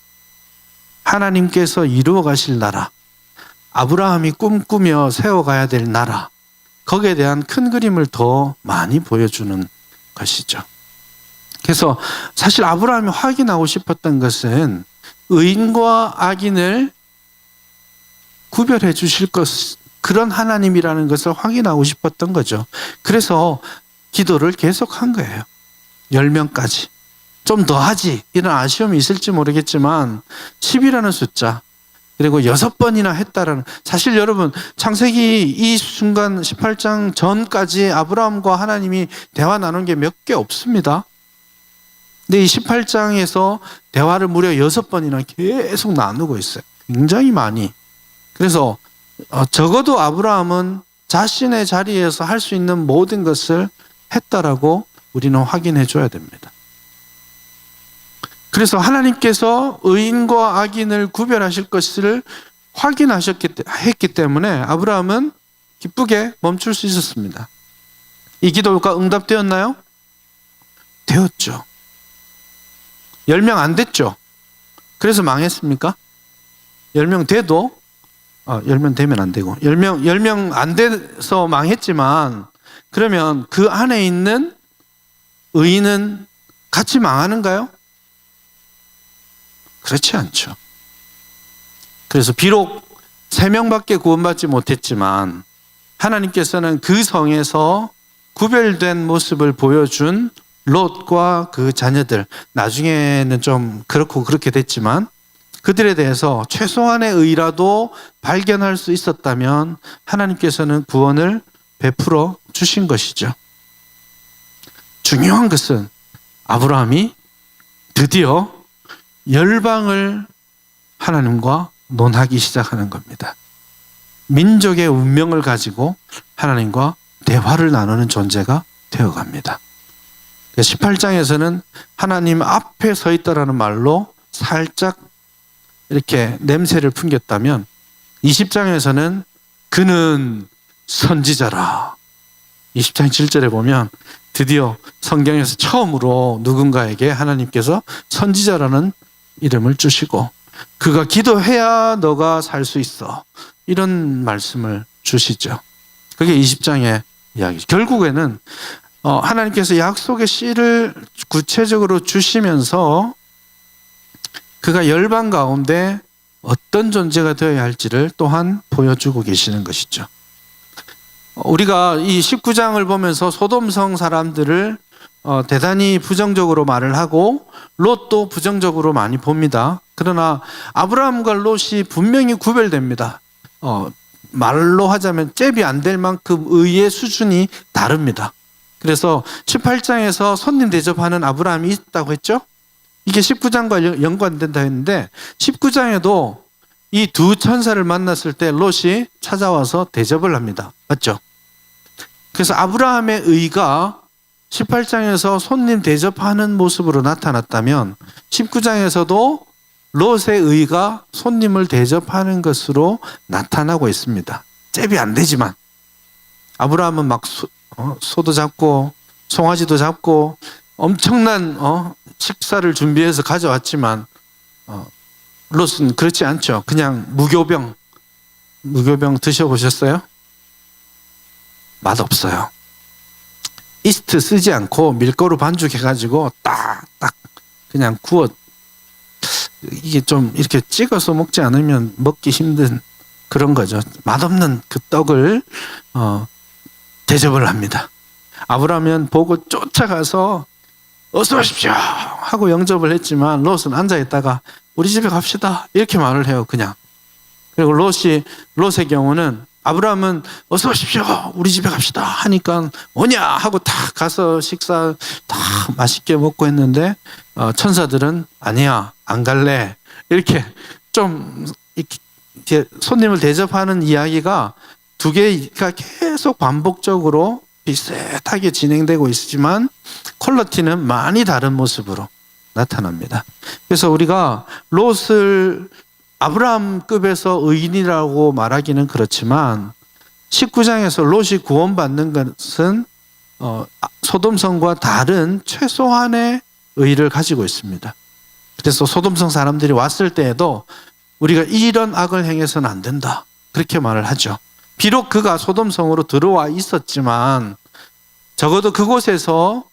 A: 하나님께서 이루어 가실 나라, 아브라함이 꿈꾸며 세워가야 될 나라, 거기에 대한 큰 그림을 더 많이 보여주는 것이죠. 그래서 사실 아브라함이 확인하고 싶었던 것은 의인과 악인을 구별해 주실 그런 하나님이라는 것을 확인하고 싶었던 거죠. 그래서 기도를 계속한 거예요. 10명까지. 좀 더 하지. 이런 아쉬움이 있을지 모르겠지만 10이라는 숫자, 그리고 6번이나 했다라는, 사실 여러분 창세기 이 순간 18장 전까지 아브라함과 하나님이 대화 나눈 게 몇 개 없습니다. 근데 이 18장에서 대화를 무려 6번이나 계속 나누고 있어요. 굉장히 많이. 그래서 적어도 아브라함은 자신의 자리에서 할 수 있는 모든 것을 했다라고 우리는 확인해 줘야 됩니다. 그래서 하나님께서 의인과 악인을 구별하실 것을 확인했기 때문에 아브라함은 기쁘게 멈출 수 있었습니다. 이 기도가 응답되었나요? 되었죠. 10명 안 됐죠. 그래서 망했습니까? 10명 돼도 10명 되면 안 되고 10명 안 돼서 망했지만, 그러면 그 안에 있는 의인은 같이 망하는가요? 그렇지 않죠. 그래서 비록 3명밖에 구원받지 못했지만 하나님께서는 그 성에서 구별된 모습을 보여준 롯과 그 자녀들, 나중에는 좀 그렇고 그렇게 됐지만 그들에 대해서 최소한의 의라도 발견할 수 있었다면 하나님께서는 구원을 베풀어 주신 것이죠. 중요한 것은 아브라함이 드디어 열방을 하나님과 논하기 시작하는 겁니다. 민족의 운명을 가지고 하나님과 대화를 나누는 존재가 되어갑니다. 18장에서는 하나님 앞에 서 있다라는 말로 살짝 이렇게 냄새를 풍겼다면 20장에서는 그는 선지자라. 20장 7절에 보면 드디어 성경에서 처음으로 누군가에게 하나님께서 선지자라는 이름을 주시고, 그가 기도해야 너가 살 수 있어, 이런 말씀을 주시죠. 그게 20장의 이야기죠. 결국에는 하나님께서 약속의 씨를 구체적으로 주시면서 그가 열방 가운데 어떤 존재가 되어야 할지를 또한 보여주고 계시는 것이죠. 우리가 이 19장을 보면서 소돔성 사람들을 대단히 부정적으로 말을 하고 롯도 부정적으로 많이 봅니다. 그러나 아브라함과 롯이 분명히 구별됩니다. 말로 하자면 잽이 안 될 만큼 의의 수준이 다릅니다. 그래서 18장에서 손님 대접하는 아브라함이 있다고 했죠. 이게 19장과 연관된다 했는데 19장에도 이 두 천사를 만났을 때 롯이 찾아와서 대접을 합니다. 맞죠? 그래서 아브라함의 의가 18장에서 손님 대접하는 모습으로 나타났다면 19장에서도 롯의 의가 손님을 대접하는 것으로 나타나고 있습니다. 잽이 안 되지만 아브라함은 막 소도 잡고 송아지도 잡고 엄청난 식사를 준비해서 가져왔지만 롯은 그렇지 않죠. 그냥 무교병 드셔보셨어요? 맛없어요. 이스트 쓰지 않고 밀가루 반죽해가지고 딱 그냥 구워, 이게 좀 이렇게 찍어서 먹지 않으면 먹기 힘든 그런 거죠. 맛없는 그 떡을 대접을 합니다. 아브라함은 보고 쫓아가서 어서 오십시오 하고 영접을 했지만 롯은 앉아있다가 우리 집에 갑시다 이렇게 말을 해요. 그냥. 그리고 롯의 경우는 아브라함은 어서 오십시오 우리 집에 갑시다 하니까 오냐 하고 딱 가서 식사 다 맛있게 먹고 했는데 천사들은 아니야 안 갈래 이렇게 좀 이렇게 손님을 대접하는 이야기가 두 개가 계속 반복적으로 비슷하게 진행되고 있지만 퀄리티는 많이 다른 모습으로 나타납니다. 그래서 우리가 롯을 아브라함급에서 의인이라고 말하기는 그렇지만 19장에서 롯이 구원받는 것은 소돔성과 다른 최소한의 의의를 가지고 있습니다. 그래서 소돔성 사람들이 왔을 때에도 우리가 이런 악을 행해서는 안 된다 그렇게 말을 하죠. 비록 그가 소돔성으로 들어와 있었지만 적어도 그곳에서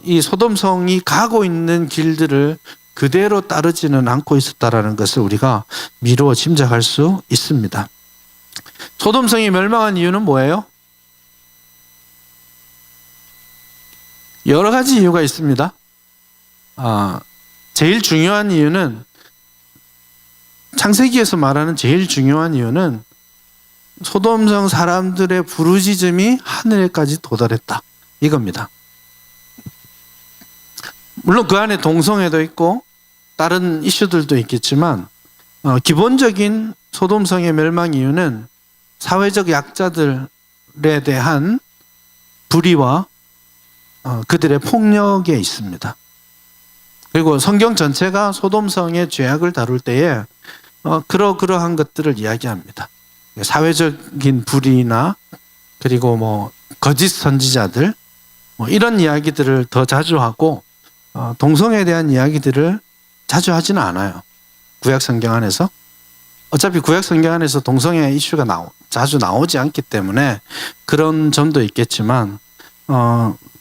A: 이 소돔성이 가고 있는 길들을 그대로 따르지는 않고 있었다라는 것을 우리가 미루어 짐작할 수 있습니다. 소돔성이 멸망한 이유는 뭐예요? 여러 가지 이유가 있습니다. 제일 중요한 이유는 창세기에서 말하는 제일 중요한 이유는 소돔성 사람들의 부르짖음이 하늘에까지 도달했다 이겁니다. 물론 그 안에 동성애도 있고 다른 이슈들도 있겠지만 기본적인 소돔성의 멸망 이유는 사회적 약자들에 대한 불의와 그들의 폭력에 있습니다. 그리고 성경 전체가 소돔성의 죄악을 다룰 때에 그러한 것들을 이야기합니다. 사회적인 불의나 그리고 거짓 선지자들 이런 이야기들을 더 자주 하고 동성애에 대한 이야기들을 자주 하지는 않아요. 구약 성경 안에서. 어차피 구약 성경 안에서 동성애 이슈가 자주 나오지 않기 때문에 그런 점도 있겠지만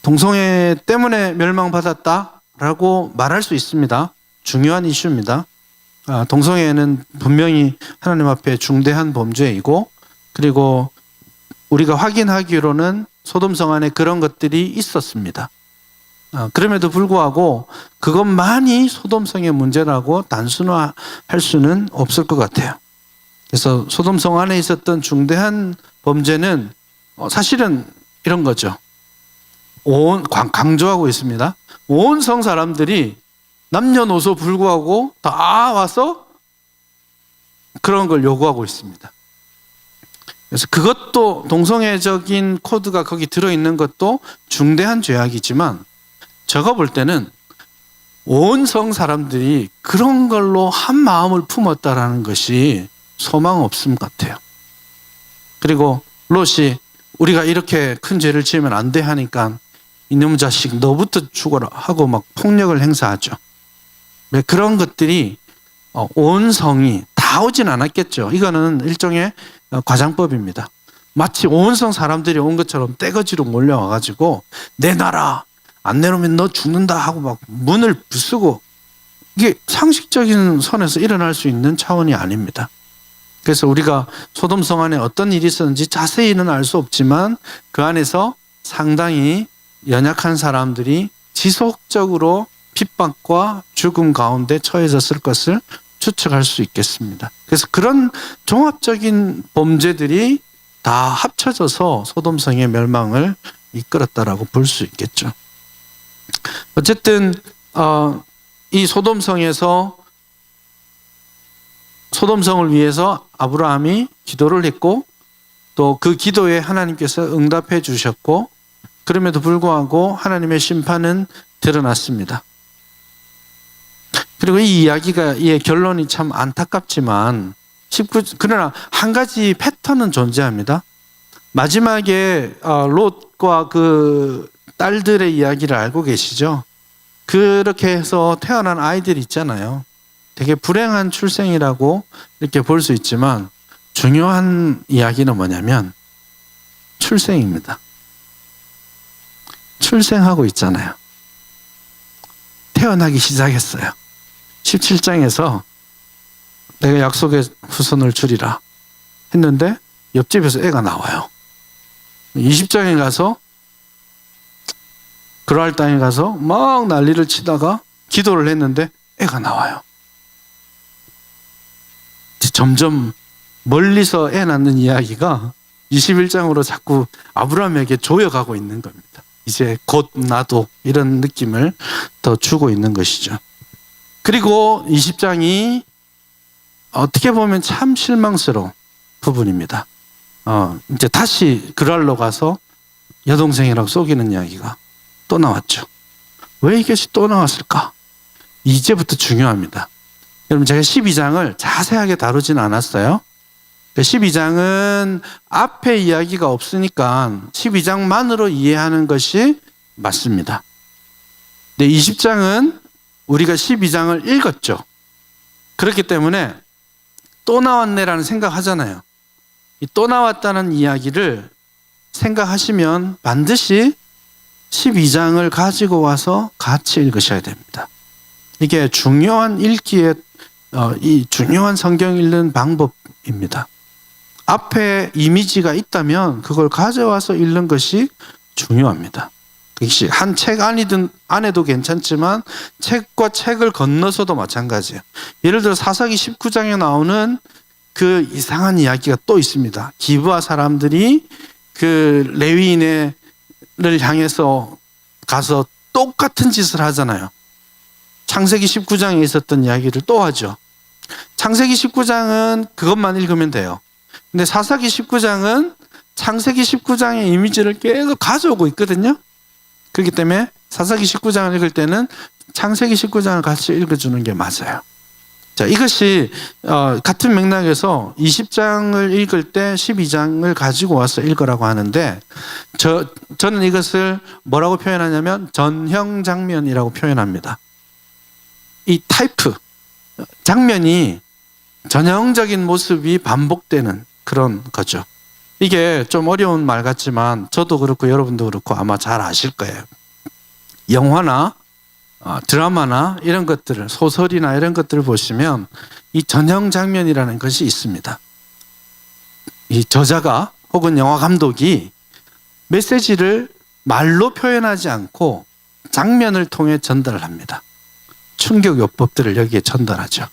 A: 동성애 때문에 멸망받았다라고 말할 수 있습니다. 중요한 이슈입니다. 동성애는 분명히 하나님 앞에 중대한 범죄이고 그리고 우리가 확인하기로는 소돔성 안에 그런 것들이 있었습니다. 그럼에도 불구하고 그것만이 소돔성의 문제라고 단순화할 수는 없을 것 같아요. 그래서 소돔성 안에 있었던 중대한 범죄는 사실은 이런 거죠. 강조하고 있습니다. 온 성 사람들이 남녀노소 불구하고 다 와서 그런 걸 요구하고 있습니다. 그래서 그것도 동성애적인 코드가 거기 들어있는 것도 중대한 죄악이지만 제가 볼 때는 온 성 사람들이 그런 걸로 한 마음을 품었다라는 것이 소망 없음 같아요. 그리고 롯이 우리가 이렇게 큰 죄를 지으면 안 돼 하니까 이놈 자식 너부터 죽어라 하고 막 폭력을 행사하죠. 그런 것들이 온 성이 다 오진 않았겠죠. 이거는 일종의 과장법입니다. 마치 온 성 사람들이 온 것처럼 떼거지로 몰려와가지고 내놔라 안 내놓으면 너 죽는다 하고 막 문을 부수고 이게 상식적인 선에서 일어날 수 있는 차원이 아닙니다. 그래서 우리가 소돔성 안에 어떤 일이 있었는지 자세히는 알 수 없지만 그 안에서 상당히 연약한 사람들이 지속적으로 핍박과 죽음 가운데 처해졌을 것을 추측할 수 있겠습니다. 그래서 그런 종합적인 범죄들이 다 합쳐져서 소돔성의 멸망을 이끌었다라고 볼 수 있겠죠. 어쨌든 이 소돔성에서 소돔성을 위해서 아브라함이 기도를 했고 또 그 기도에 하나님께서 응답해 주셨고 그럼에도 불구하고 하나님의 심판은 드러났습니다. 그리고 이 이야기의 결론이 참 안타깝지만 그러나 한 가지 패턴은 존재합니다. 마지막에 롯과 그 딸들의 이야기를 알고 계시죠? 그렇게 해서 태어난 아이들이 있잖아요. 되게 불행한 출생이라고 이렇게 볼 수 있지만 중요한 이야기는 뭐냐면 출생입니다. 출생하고 있잖아요. 태어나기 시작했어요. 17장에서 내가 약속의 후손을 주리라 했는데 옆집에서 애가 나와요. 20장에 가서 그랄 땅에 가서 막 난리를 치다가 기도를 했는데 애가 나와요. 점점 멀리서 애 낳는 이야기가 21장으로 자꾸 아브라함에게 조여가고 있는 겁니다. 이제 곧 나도 이런 느낌을 더 주고 있는 것이죠. 그리고 20장이 어떻게 보면 참 실망스러운 부분입니다. 이제 다시 그랄로 가서 여동생이라고 속이는 이야기가 또 나왔죠. 왜 이것이 또 나왔을까? 이제부터 중요합니다. 여러분 제가 12장을 자세하게 다루지는 않았어요. 12장은 앞에 이야기가 없으니까 12장만으로 이해하는 것이 맞습니다. 근데 20장은 우리가 12장을 읽었죠. 그렇기 때문에 또 나왔네라는 생각하잖아요. 이 또 나왔다는 이야기를 생각하시면 반드시 12장을 가지고 와서 같이 읽으셔야 됩니다. 이게 중요한 읽기에 이 중요한 성경 읽는 방법입니다. 앞에 이미지가 있다면 그걸 가져와서 읽는 것이 중요합니다. 역시 한 책 안에도 괜찮지만 책과 책을 건너서도 마찬가지예요. 예를 들어 사사기 19장에 나오는 그 이상한 이야기가 또 있습니다. 기브아 사람들이 그 레위인을 향해서 가서 똑같은 짓을 하잖아요. 창세기 19장에 있었던 이야기를 또 하죠. 창세기 19장은 그것만 읽으면 돼요. 근데 사사기 19장은 창세기 19장의 이미지를 계속 가져오고 있거든요. 그렇기 때문에 사사기 19장을 읽을 때는 창세기 19장을 같이 읽어주는 게 맞아요. 자, 이것이 같은 맥락에서 20장을 읽을 때 12장을 가지고 와서 읽으라고 하는데 저는 이것을 뭐라고 표현하냐면 전형 장면이라고 표현합니다. 이 타이프, 장면이 전형적인 모습이 반복되는 그런 거죠. 이게 좀 어려운 말 같지만 저도 그렇고 여러분도 그렇고 아마 잘 아실 거예요. 영화나 드라마나 이런 것들을 소설이나 이런 것들을 보시면 이 전형 장면이라는 것이 있습니다. 이 저자가 혹은 영화 감독이 메시지를 말로 표현하지 않고 장면을 통해 전달을 합니다. 충격 요법들을 여기에 전달하죠.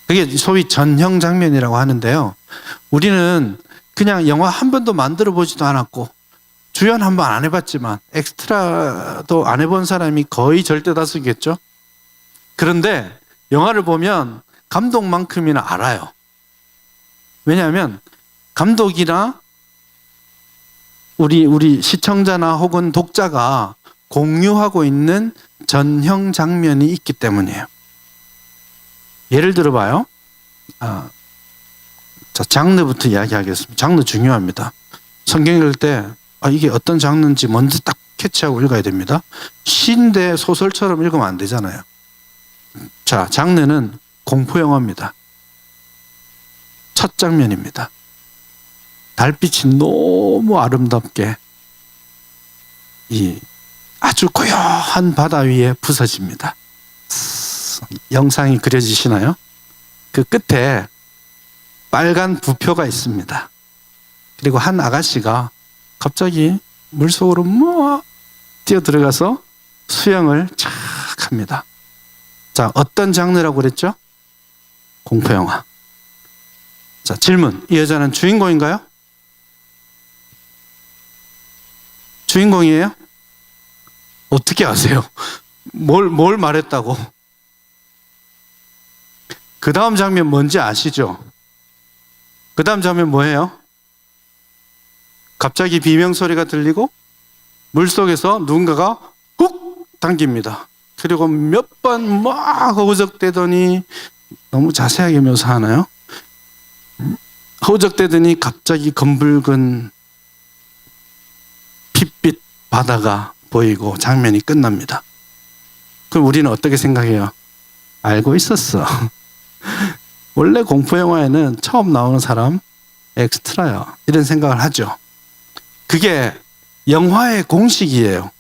A: 그게 소위 전형 장면이라고 하는데요. 우리는 그냥 영화 한 번도 만들어 보지도 않았고 주연 한 번 안 해봤지만 엑스트라도 안 해본 사람이 거의 절대 다수겠죠. 그런데 영화를 보면 감독만큼이나 알아요. 왜냐하면 감독이나 우리 시청자나 혹은 독자가 공유하고 있는 전형 장면이 있기 때문이에요. 예를 들어봐요. 자, 장르부터 이야기하겠습니다. 장르 중요합니다. 성경 읽을 때 이게 어떤 장르인지 먼저 딱 캐치하고 읽어야 됩니다. 시인데 소설처럼 읽으면 안 되잖아요. 자, 장르는 공포영화입니다. 첫 장면입니다. 달빛이 너무 아름답게 이 아주 고요한 바다 위에 부서집니다. 영상이 그려지시나요? 그 끝에 빨간 부표가 있습니다. 그리고 한 아가씨가 갑자기 물속으로 뛰어 들어가서 수영을 착 합니다. 자, 어떤 장르라고 그랬죠? 공포영화. 자, 질문. 이 여자는 주인공인가요? 주인공이에요? 어떻게 아세요? 뭘 말했다고? 그 다음 장면 뭔지 아시죠? 그 다음 장면 뭐예요? 갑자기 비명소리가 들리고 물속에서 누군가가 훅 당깁니다. 그리고 몇 번 막 허우적대더니, 너무 자세하게 묘사하나요? 허우적대더니 갑자기 검붉은 핏빛 바다가 보이고 장면이 끝납니다. 그럼 우리는 어떻게 생각해요? 알고 있었어. 원래 공포 영화에는 처음 나오는 사람 엑스트라요. 이런 생각을 하죠. 그게 영화의 공식이에요.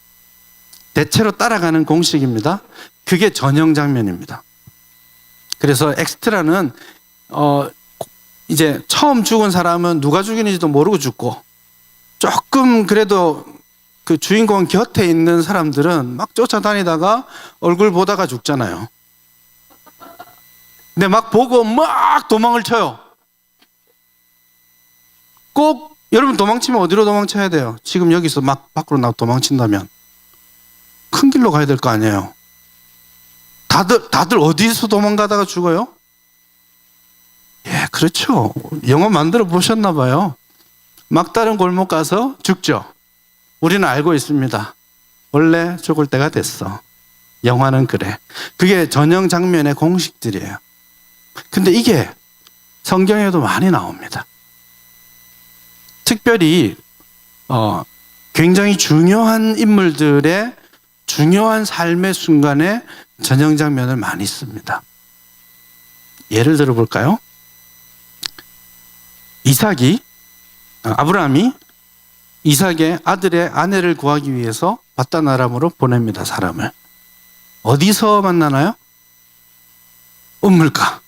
A: 대체로 따라가는 공식입니다. 그게 전형 장면입니다. 그래서 엑스트라는 이제 처음 죽은 사람은 누가 죽이는지도 모르고 죽고, 조금 그래도 그 주인공 곁에 있는 사람들은 막 쫓아다니다가 얼굴 보다가 죽잖아요. 근데 막 보고 막 도망을 쳐요. 꼭 여러분 도망치면 어디로 도망쳐야 돼요? 지금 여기서 막 밖으로 나가 도망친다면 큰 길로 가야 될 거 아니에요. 다들 어디서 도망가다가 죽어요? 예, 그렇죠. 영화 만들어 보셨나 봐요. 막다른 골목 가서 죽죠. 우리는 알고 있습니다. 원래 죽을 때가 됐어. 영화는 그래. 그게 전형 장면의 공식들이에요. 근데 이게 성경에도 많이 나옵니다. 특별히 굉장히 중요한 인물들의 중요한 삶의 순간에 전형 장면을 많이 씁니다. 예를 들어 볼까요? 아브라함이 이삭의 아들의 아내를 구하기 위해서 바단 아람으로 보냅니다. 사람을. 어디서 만나나요? 우물가.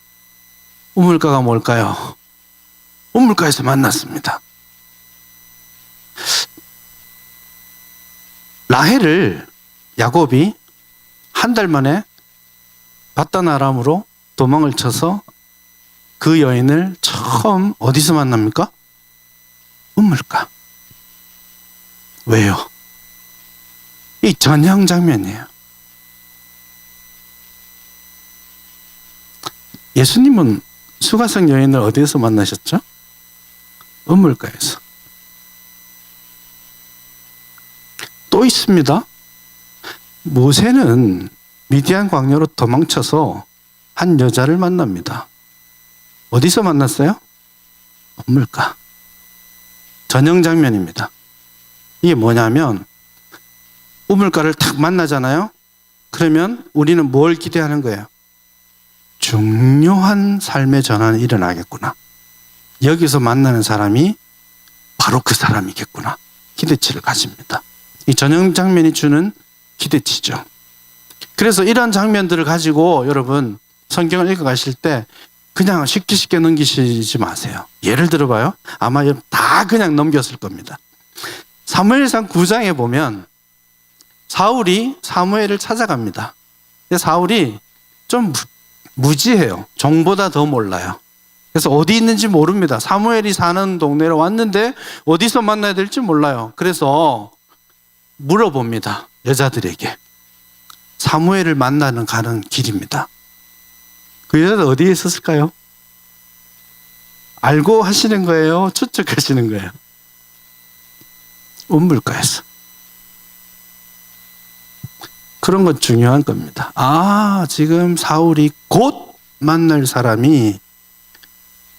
A: 우물가가 뭘까요? 우물가에서 만났습니다. 라헬을 야곱이 한 달 만에 바단 아람으로 도망을 쳐서 그 여인을 처음 어디서 만납니까? 우물가. 왜요? 이 전형 장면이에요. 예수님은 수가성 여인을 어디에서 만나셨죠? 우물가에서. 또 있습니다. 모세는 미디안 광야로 도망쳐서 한 여자를 만납니다. 어디서 만났어요? 우물가. 전형 장면입니다. 이게 뭐냐면 우물가를 탁 만나잖아요. 그러면 우리는 뭘 기대하는 거예요? 중요한 삶의 전환이 일어나겠구나. 여기서 만나는 사람이 바로 그 사람이겠구나. 기대치를 가집니다. 이 전형 장면이 주는 기대치죠. 그래서 이런 장면들을 가지고 여러분 성경을 읽어가실 때 그냥 쉽게 넘기시지 마세요. 예를 들어봐요. 아마 다 그냥 넘겼을 겁니다. 사무엘상 9장에 보면 사울이 사무엘을 찾아갑니다. 근데 사울이 좀 무지해요. 종보다 더 몰라요. 그래서 어디 있는지 모릅니다. 사무엘이 사는 동네로 왔는데 어디서 만나야 될지 몰라요. 그래서 물어봅니다. 여자들에게. 사무엘을 만나는 가는 길입니다. 그 여자들 어디에 있었을까요? 알고 하시는 거예요? 추측하시는 거예요? 우물가에서. 그런 건 중요한 겁니다. 지금 사울이 곧 만날 사람이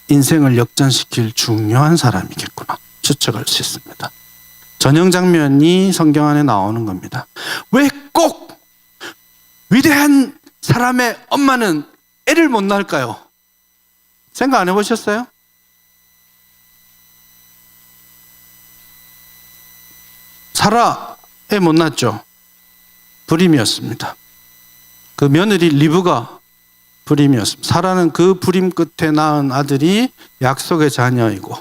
A: 인생을 역전시킬 중요한 사람이겠구나. 추측할 수 있습니다. 전형 장면이 성경 안에 나오는 겁니다. 왜 꼭 위대한 사람의 엄마는 애를 못 낳을까요? 생각 안 해보셨어요? 사라 애 못 낳았죠. 불임이었습니다. 그 며느리 리브가 불임이었습니다. 사라는 그 불임 끝에 낳은 아들이 약속의 자녀이고,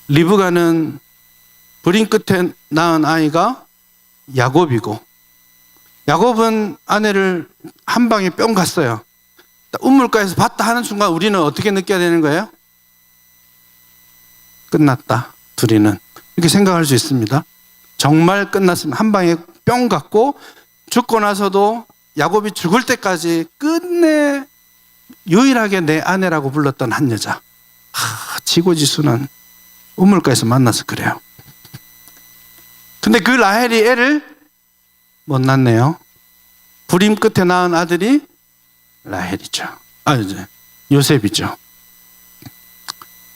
A: 리브가는 불임 끝에 낳은 아이가 야곱이고, 야곱은 아내를 한 방에 뿅 갔어요. 우물가에서 봤다 하는 순간 우리는 어떻게 느껴야 되는 거예요? 끝났다. 둘이는. 이렇게 생각할 수 있습니다. 정말 끝났습니다. 한 방에 뿅 갔고, 죽고 나서도 야곱이 죽을 때까지 끝내 유일하게 내 아내라고 불렀던 한 여자. 지고지순한 우물가에서 만나서 그래요. 근데 그 라헬이 애를 못 낳네요. 불임 끝에 낳은 아들이 라헬이죠. 이제 요셉이죠.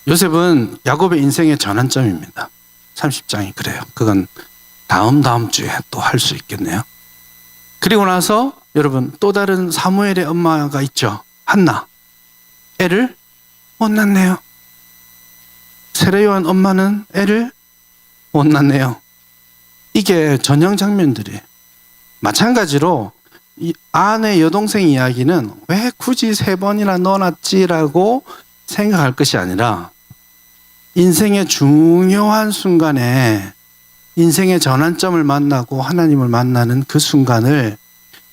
A: 요셉은 야곱의 인생의 전환점입니다. 30장이 그래요. 그건 다음 주에 또 할 수 있겠네요. 그리고 나서 여러분 또 다른 사무엘의 엄마가 있죠. 한나. 애를 못 낳네요. 세례요한 엄마는 애를 못 낳네요. 이게 전형 장면들이에요. 마찬가지로 이 아내 여동생 이야기는 왜 굳이 3번이나 넣어놨지라고 생각할 것이 아니라 인생의 중요한 순간에 인생의 전환점을 만나고 하나님을 만나는 그 순간을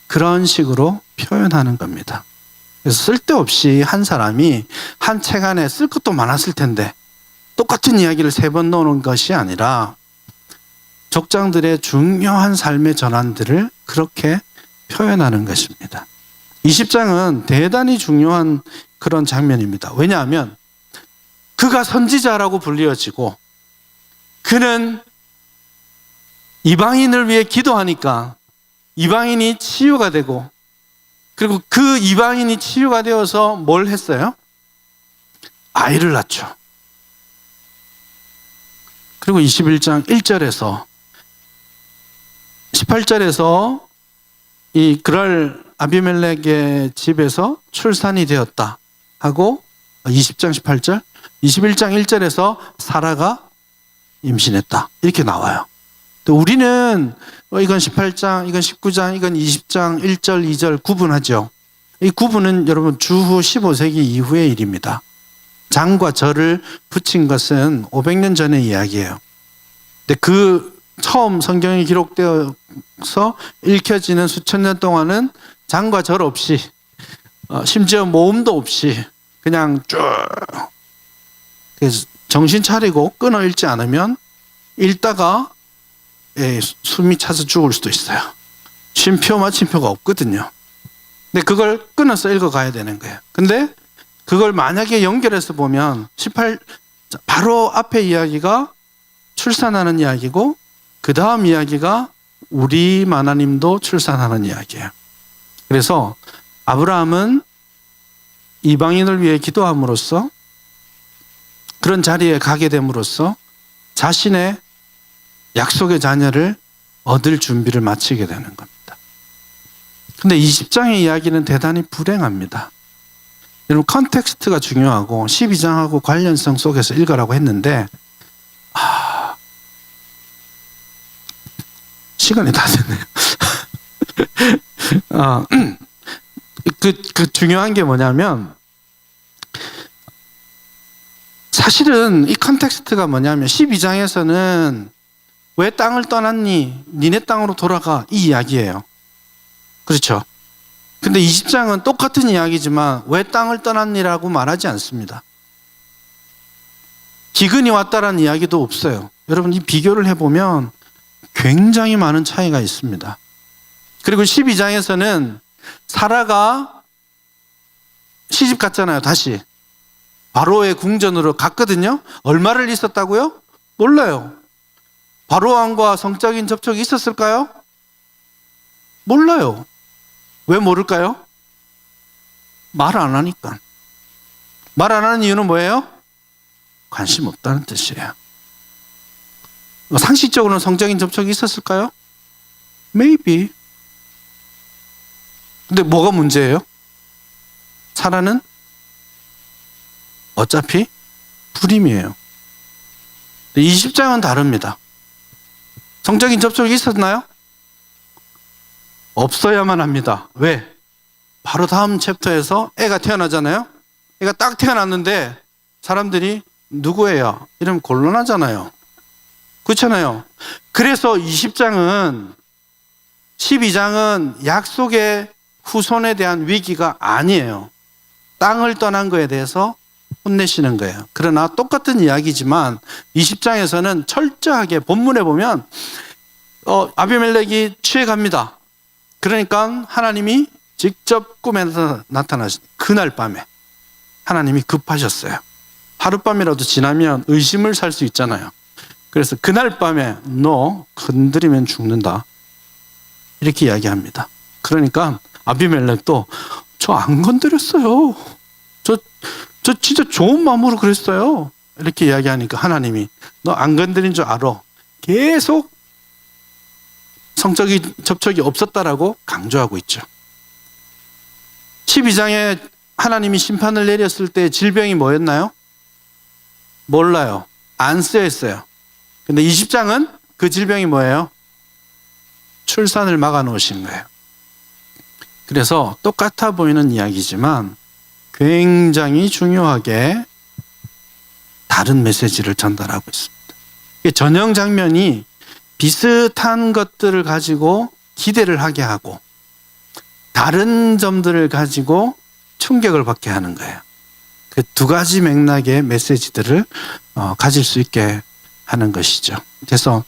A: 그런 식으로 표현하는 겁니다. 그래서 쓸데없이 한 사람이 한 책 안에 쓸 것도 많았을 텐데 똑같은 이야기를 3번 넣어놓은 것이 아니라 족장들의 중요한 삶의 전환들을 그렇게 표현하는 것입니다. 20장은 대단히 중요한 그런 장면입니다. 왜냐하면 그가 선지자라고 불리어지고 그는 이방인을 위해 기도하니까 이방인이 치유가 되고 그리고 그 이방인이 치유가 되어서 뭘 했어요? 아이를 낳죠. 그리고 21장 1절에서 18절에서 이 그랄 아비멜렉의 집에서 출산이 되었다 하고 20장 18절 21장 1절에서 사라가 임신했다 이렇게 나와요. 또 우리는 이건 18장, 이건 19장, 이건 20장 1절, 2절 구분하죠. 이 구분은 여러분 주후 15세기 이후의 일입니다. 장과 절을 붙인 것은 500년 전의 이야기예요. 근데 그 처음 성경이 기록되어서 읽혀지는 수천 년 동안은 장과 절 없이 심지어 모음도 없이 그냥 쭉 정신 차리고 끊어 읽지 않으면 읽다가 숨이 차서 죽을 수도 있어요. 쉼표 마침표가 없거든요. 근데 그걸 끊어서 읽어가야 되는 거예요. 근데 그걸 만약에 연결해서 보면 18 바로 앞에 이야기가 출산하는 이야기고 그 다음 이야기가 우리 하나님도 출산하는 이야기예요. 그래서 아브라함은 이방인을 위해 기도함으로써 그런 자리에 가게 됨으로써 자신의 약속의 자녀를 얻을 준비를 마치게 되는 겁니다. 근데 20장의 이야기는 대단히 불행합니다. 여러분 컨텍스트가 중요하고 12장하고 관련성 속에서 읽으라고 했는데 시간이 다 됐네요. 그 중요한 게 뭐냐면 사실은 이 컨텍스트가 뭐냐면 12장에서는 왜 땅을 떠났니? 니네 땅으로 돌아가 이 이야기예요. 그렇죠? 근데 20장은 똑같은 이야기지만 왜 땅을 떠났니라고 말하지 않습니다. 기근이 왔다라는 이야기도 없어요. 여러분 이 비교를 해보면 굉장히 많은 차이가 있습니다. 그리고 12장에서는 사라가 시집 갔잖아요. 다시 바로의 궁전으로 갔거든요. 얼마를 있었다고요? 몰라요. 바로 왕과 성적인 접촉이 있었을까요? 몰라요. 왜 모를까요? 말 안 하니까. 말 안 하는 이유는 뭐예요? 관심 없다는 뜻이에요. 상식적으로는 성적인 접촉이 있었을까요? Maybe. 근데 뭐가 문제예요? 사라는 어차피 불임이에요. 20장은 다릅니다. 성적인 접촉이 있었나요? 없어야만 합니다. 왜? 바로 다음 챕터에서 애가 태어나잖아요. 애가 딱 태어났는데 사람들이 누구예요? 이러면 곤란하잖아요. 그렇잖아요. 그래서 20장은 12장은 약속의 후손에 대한 위기가 아니에요. 땅을 떠난 거에 대해서 혼내시는 거예요. 그러나 똑같은 이야기지만 20장에서는 철저하게 본문에 보면 아비멜렉이 취해 갑니다. 그러니까 하나님이 직접 꿈에 나타나신 그날 밤에 하나님이 급하셨어요. 하룻밤이라도 지나면 의심을 살 수 있잖아요. 그래서 그날 밤에 너 건드리면 죽는다, 이렇게 이야기합니다. 그러니까 아비멜렉도 저 안 건드렸어요. 저 진짜 좋은 마음으로 그랬어요, 이렇게 이야기하니까 하나님이 너 안 건드린 줄 알아. 계속 성적인 접촉이 없었다라고 강조하고 있죠. 12장에 하나님이 심판을 내렸을 때 질병이 뭐였나요? 몰라요. 안 쓰여 있어요. 근데 20장은 그 질병이 뭐예요? 출산을 막아 놓으신 거예요. 그래서 똑같아 보이는 이야기지만 굉장히 중요하게 다른 메시지를 전달하고 있습니다. 전형 장면이 비슷한 것들을 가지고 기대를 하게 하고 다른 점들을 가지고 충격을 받게 하는 거예요. 그 두 가지 맥락의 메시지들을 가질 수 있게 하는 것이죠. 그래서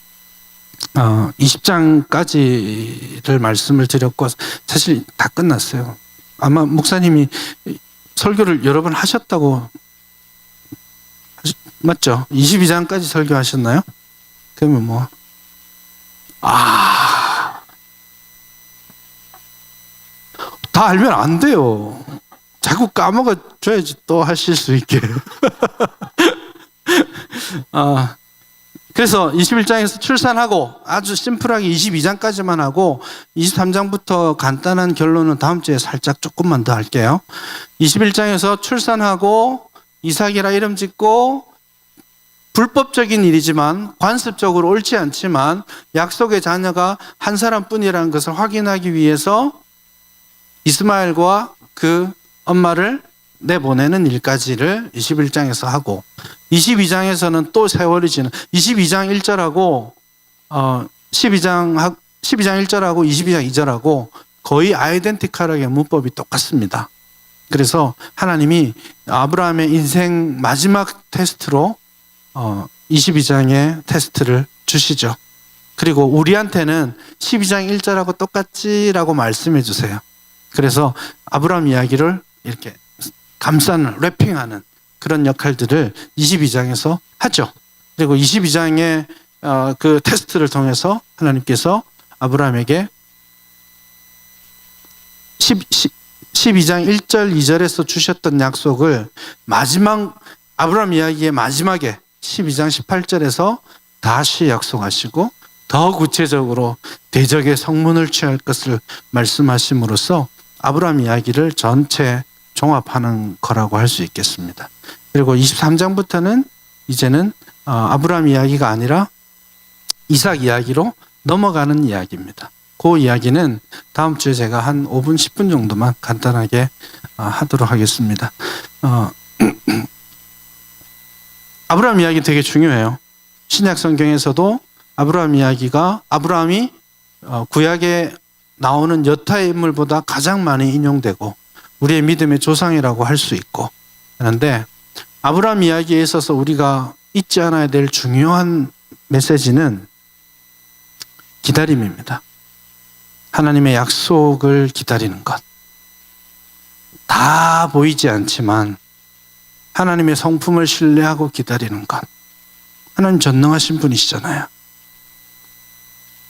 A: 20장까지를 말씀을 드렸고 사실 다 끝났어요. 아마 목사님이 설교를 여러 번 하셨다고, 맞죠? 22장까지 설교하셨나요? 그러면 뭐 다 알면 안 돼요. 자꾸 까먹어줘야지 또 하실 수 있게. 그래서 21장에서 출산하고 아주 심플하게 22장까지만 하고 23장부터 간단한 결론은 다음 주에 살짝 조금만 더 할게요. 21장에서 출산하고 이삭이라 이름 짓고 불법적인 일이지만 관습적으로 옳지 않지만 약속의 자녀가 한 사람뿐이라는 것을 확인하기 위해서 이스마엘과 그 엄마를 내보내는 일까지를 21장에서 하고 22장에서는 또 세월이 지나 22장 1절하고 12장 1절하고 22장 2절하고 거의 아이덴티컬하게 문법이 똑같습니다. 그래서 하나님이 아브라함의 인생 마지막 테스트로 22장의 테스트를 주시죠. 그리고 우리한테는 12장 1절하고 똑같지라고 말씀해 주세요. 그래서 아브라함 이야기를 이렇게 감싸는, 래핑하는 그런 역할들을 22장에서 하죠. 그리고 22장의 그 테스트를 통해서 하나님께서 아브라함에게 12장 1절 2절에서 주셨던 약속을 마지막 아브라함 이야기의 마지막에 12장 18절에서 다시 약속하시고 더 구체적으로 대적의 성문을 취할 것을 말씀하심으로써 아브라함 이야기를 전체 종합하는 거라고 할 수 있겠습니다. 그리고 23장부터는 이제는 아브라함 이야기가 아니라 이삭 이야기로 넘어가는 이야기입니다. 그 이야기는 다음 주에 제가 한 5분, 10분 정도만 간단하게 하도록 하겠습니다. 아브라함 이야기 되게 중요해요. 신약 성경에서도 아브라함 이야기가 아브라함이 구약에 나오는 여타의 인물보다 가장 많이 인용되고 우리의 믿음의 조상이라고 할 수 있고 그런데 아브라함 이야기에 있어서 우리가 잊지 않아야 될 중요한 메시지는 기다림입니다. 하나님의 약속을 기다리는 것. 다 보이지 않지만 하나님의 성품을 신뢰하고 기다리는 것. 하나님 전능하신 분이시잖아요.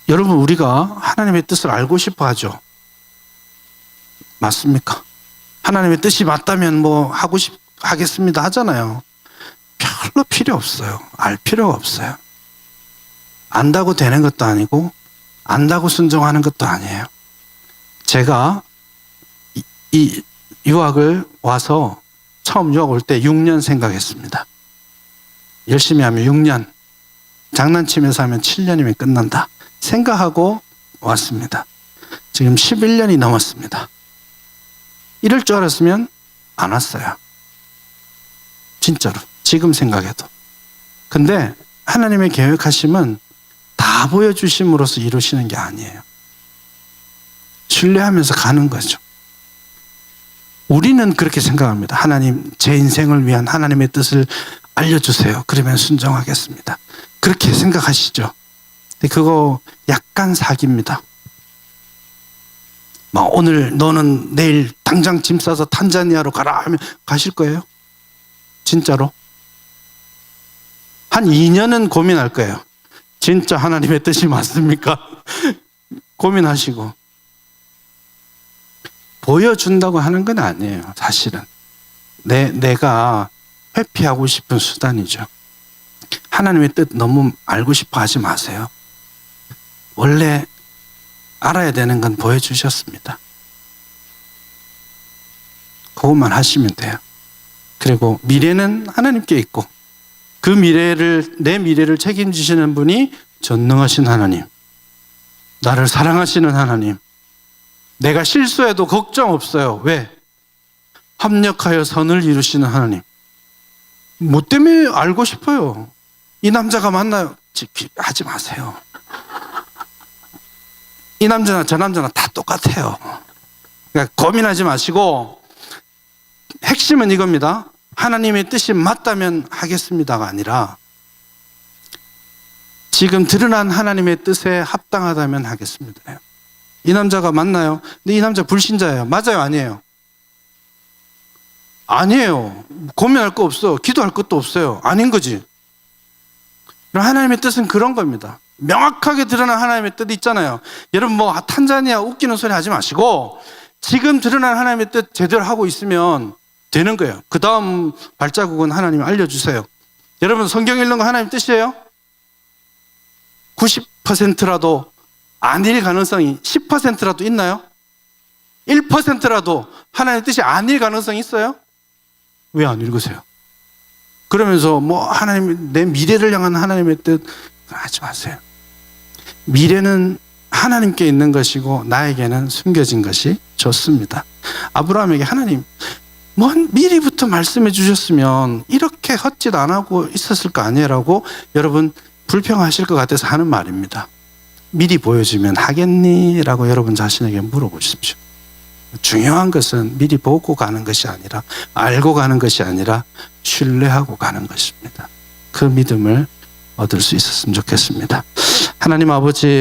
A: 여러분 우리가 하나님의 뜻을 알고 싶어 하죠. 맞습니까? 하나님의 뜻이 맞다면 뭐 하겠습니다 하잖아요. 별로 필요 없어요. 알 필요가 없어요. 안다고 되는 것도 아니고 안다고 순종하는 것도 아니에요. 제가 이 유학을 와서 처음 유학 올 때 6년 생각했습니다. 열심히 하면 6년, 장난치면서 하면 7년이면 끝난다 생각하고 왔습니다. 지금 11년이 넘었습니다. 이럴 줄 알았으면 안 왔어요. 진짜로. 지금 생각해도. 근데 하나님의 계획하심은 다 보여주심으로써 이루시는 게 아니에요. 신뢰하면서 가는 거죠. 우리는 그렇게 생각합니다. 하나님, 제 인생을 위한 하나님의 뜻을 알려주세요. 그러면 순종하겠습니다. 그렇게 생각하시죠. 근데 그거 약간 사기입니다. 막 오늘 너는 내일 당장 짐 싸서 탄자니아로 가라 하면 가실 거예요? 진짜로? 한 2년은 고민할 거예요. 진짜 하나님의 뜻이 맞습니까? 고민하시고. 보여준다고 하는 건 아니에요, 사실은. 내가 회피하고 싶은 수단이죠. 하나님의 뜻 너무 알고 싶어 하지 마세요. 원래 알아야 되는 건 보여주셨습니다. 그것만 하시면 돼요. 그리고 미래는 하나님께 있고 그 내 미래를 책임지시는 분이 전능하신 하나님, 나를 사랑하시는 하나님, 내가 실수해도 걱정 없어요. 왜? 합력하여 선을 이루시는 하나님. 뭐 때문에 알고 싶어요? 이 남자가 맞나요? 하지 마세요. 이 남자나 저 남자나 다 똑같아요. 그러니까 고민하지 마시고 핵심은 이겁니다. 하나님의 뜻이 맞다면 하겠습니다가 아니라 지금 드러난 하나님의 뜻에 합당하다면 하겠습니다. 이 남자가 맞나요? 근데 이 남자 불신자예요. 맞아요? 아니에요? 아니에요. 고민할 거 없어. 기도할 것도 없어요. 아닌 거지. 하나님의 뜻은 그런 겁니다. 명확하게 드러난 하나님의 뜻이 있잖아요. 여러분 뭐 탄자니아 웃기는 소리 하지 마시고 지금 드러난 하나님의 뜻 제대로 하고 있으면 되는 거예요. 그 다음 발자국은 하나님이 알려주세요. 여러분 성경 읽는 거 하나님 뜻이에요? 90%라도 아닐 가능성이 10%라도 있나요? 1%라도 하나님의 뜻이 아닐 가능성이 있어요? 왜 안 읽으세요? 그러면서 뭐 하나님 내 미래를 향한 하나님의 뜻 하지 마세요. 미래는 하나님께 있는 것이고 나에게는 숨겨진 것이 좋습니다. 아브라함에게 하나님 미리부터 말씀해 주셨으면 이렇게 헛짓 안 하고 있었을 거 아니라고 여러분 불평하실 것 같아서 하는 말입니다. 미리 보여주면 하겠니? 라고 여러분 자신에게 물어보십시오. 중요한 것은 미리 보고 가는 것이 아니라 알고 가는 것이 아니라 신뢰하고 가는 것입니다. 그 믿음을 얻을 수 있었으면 좋겠습니다. 하나님 아버지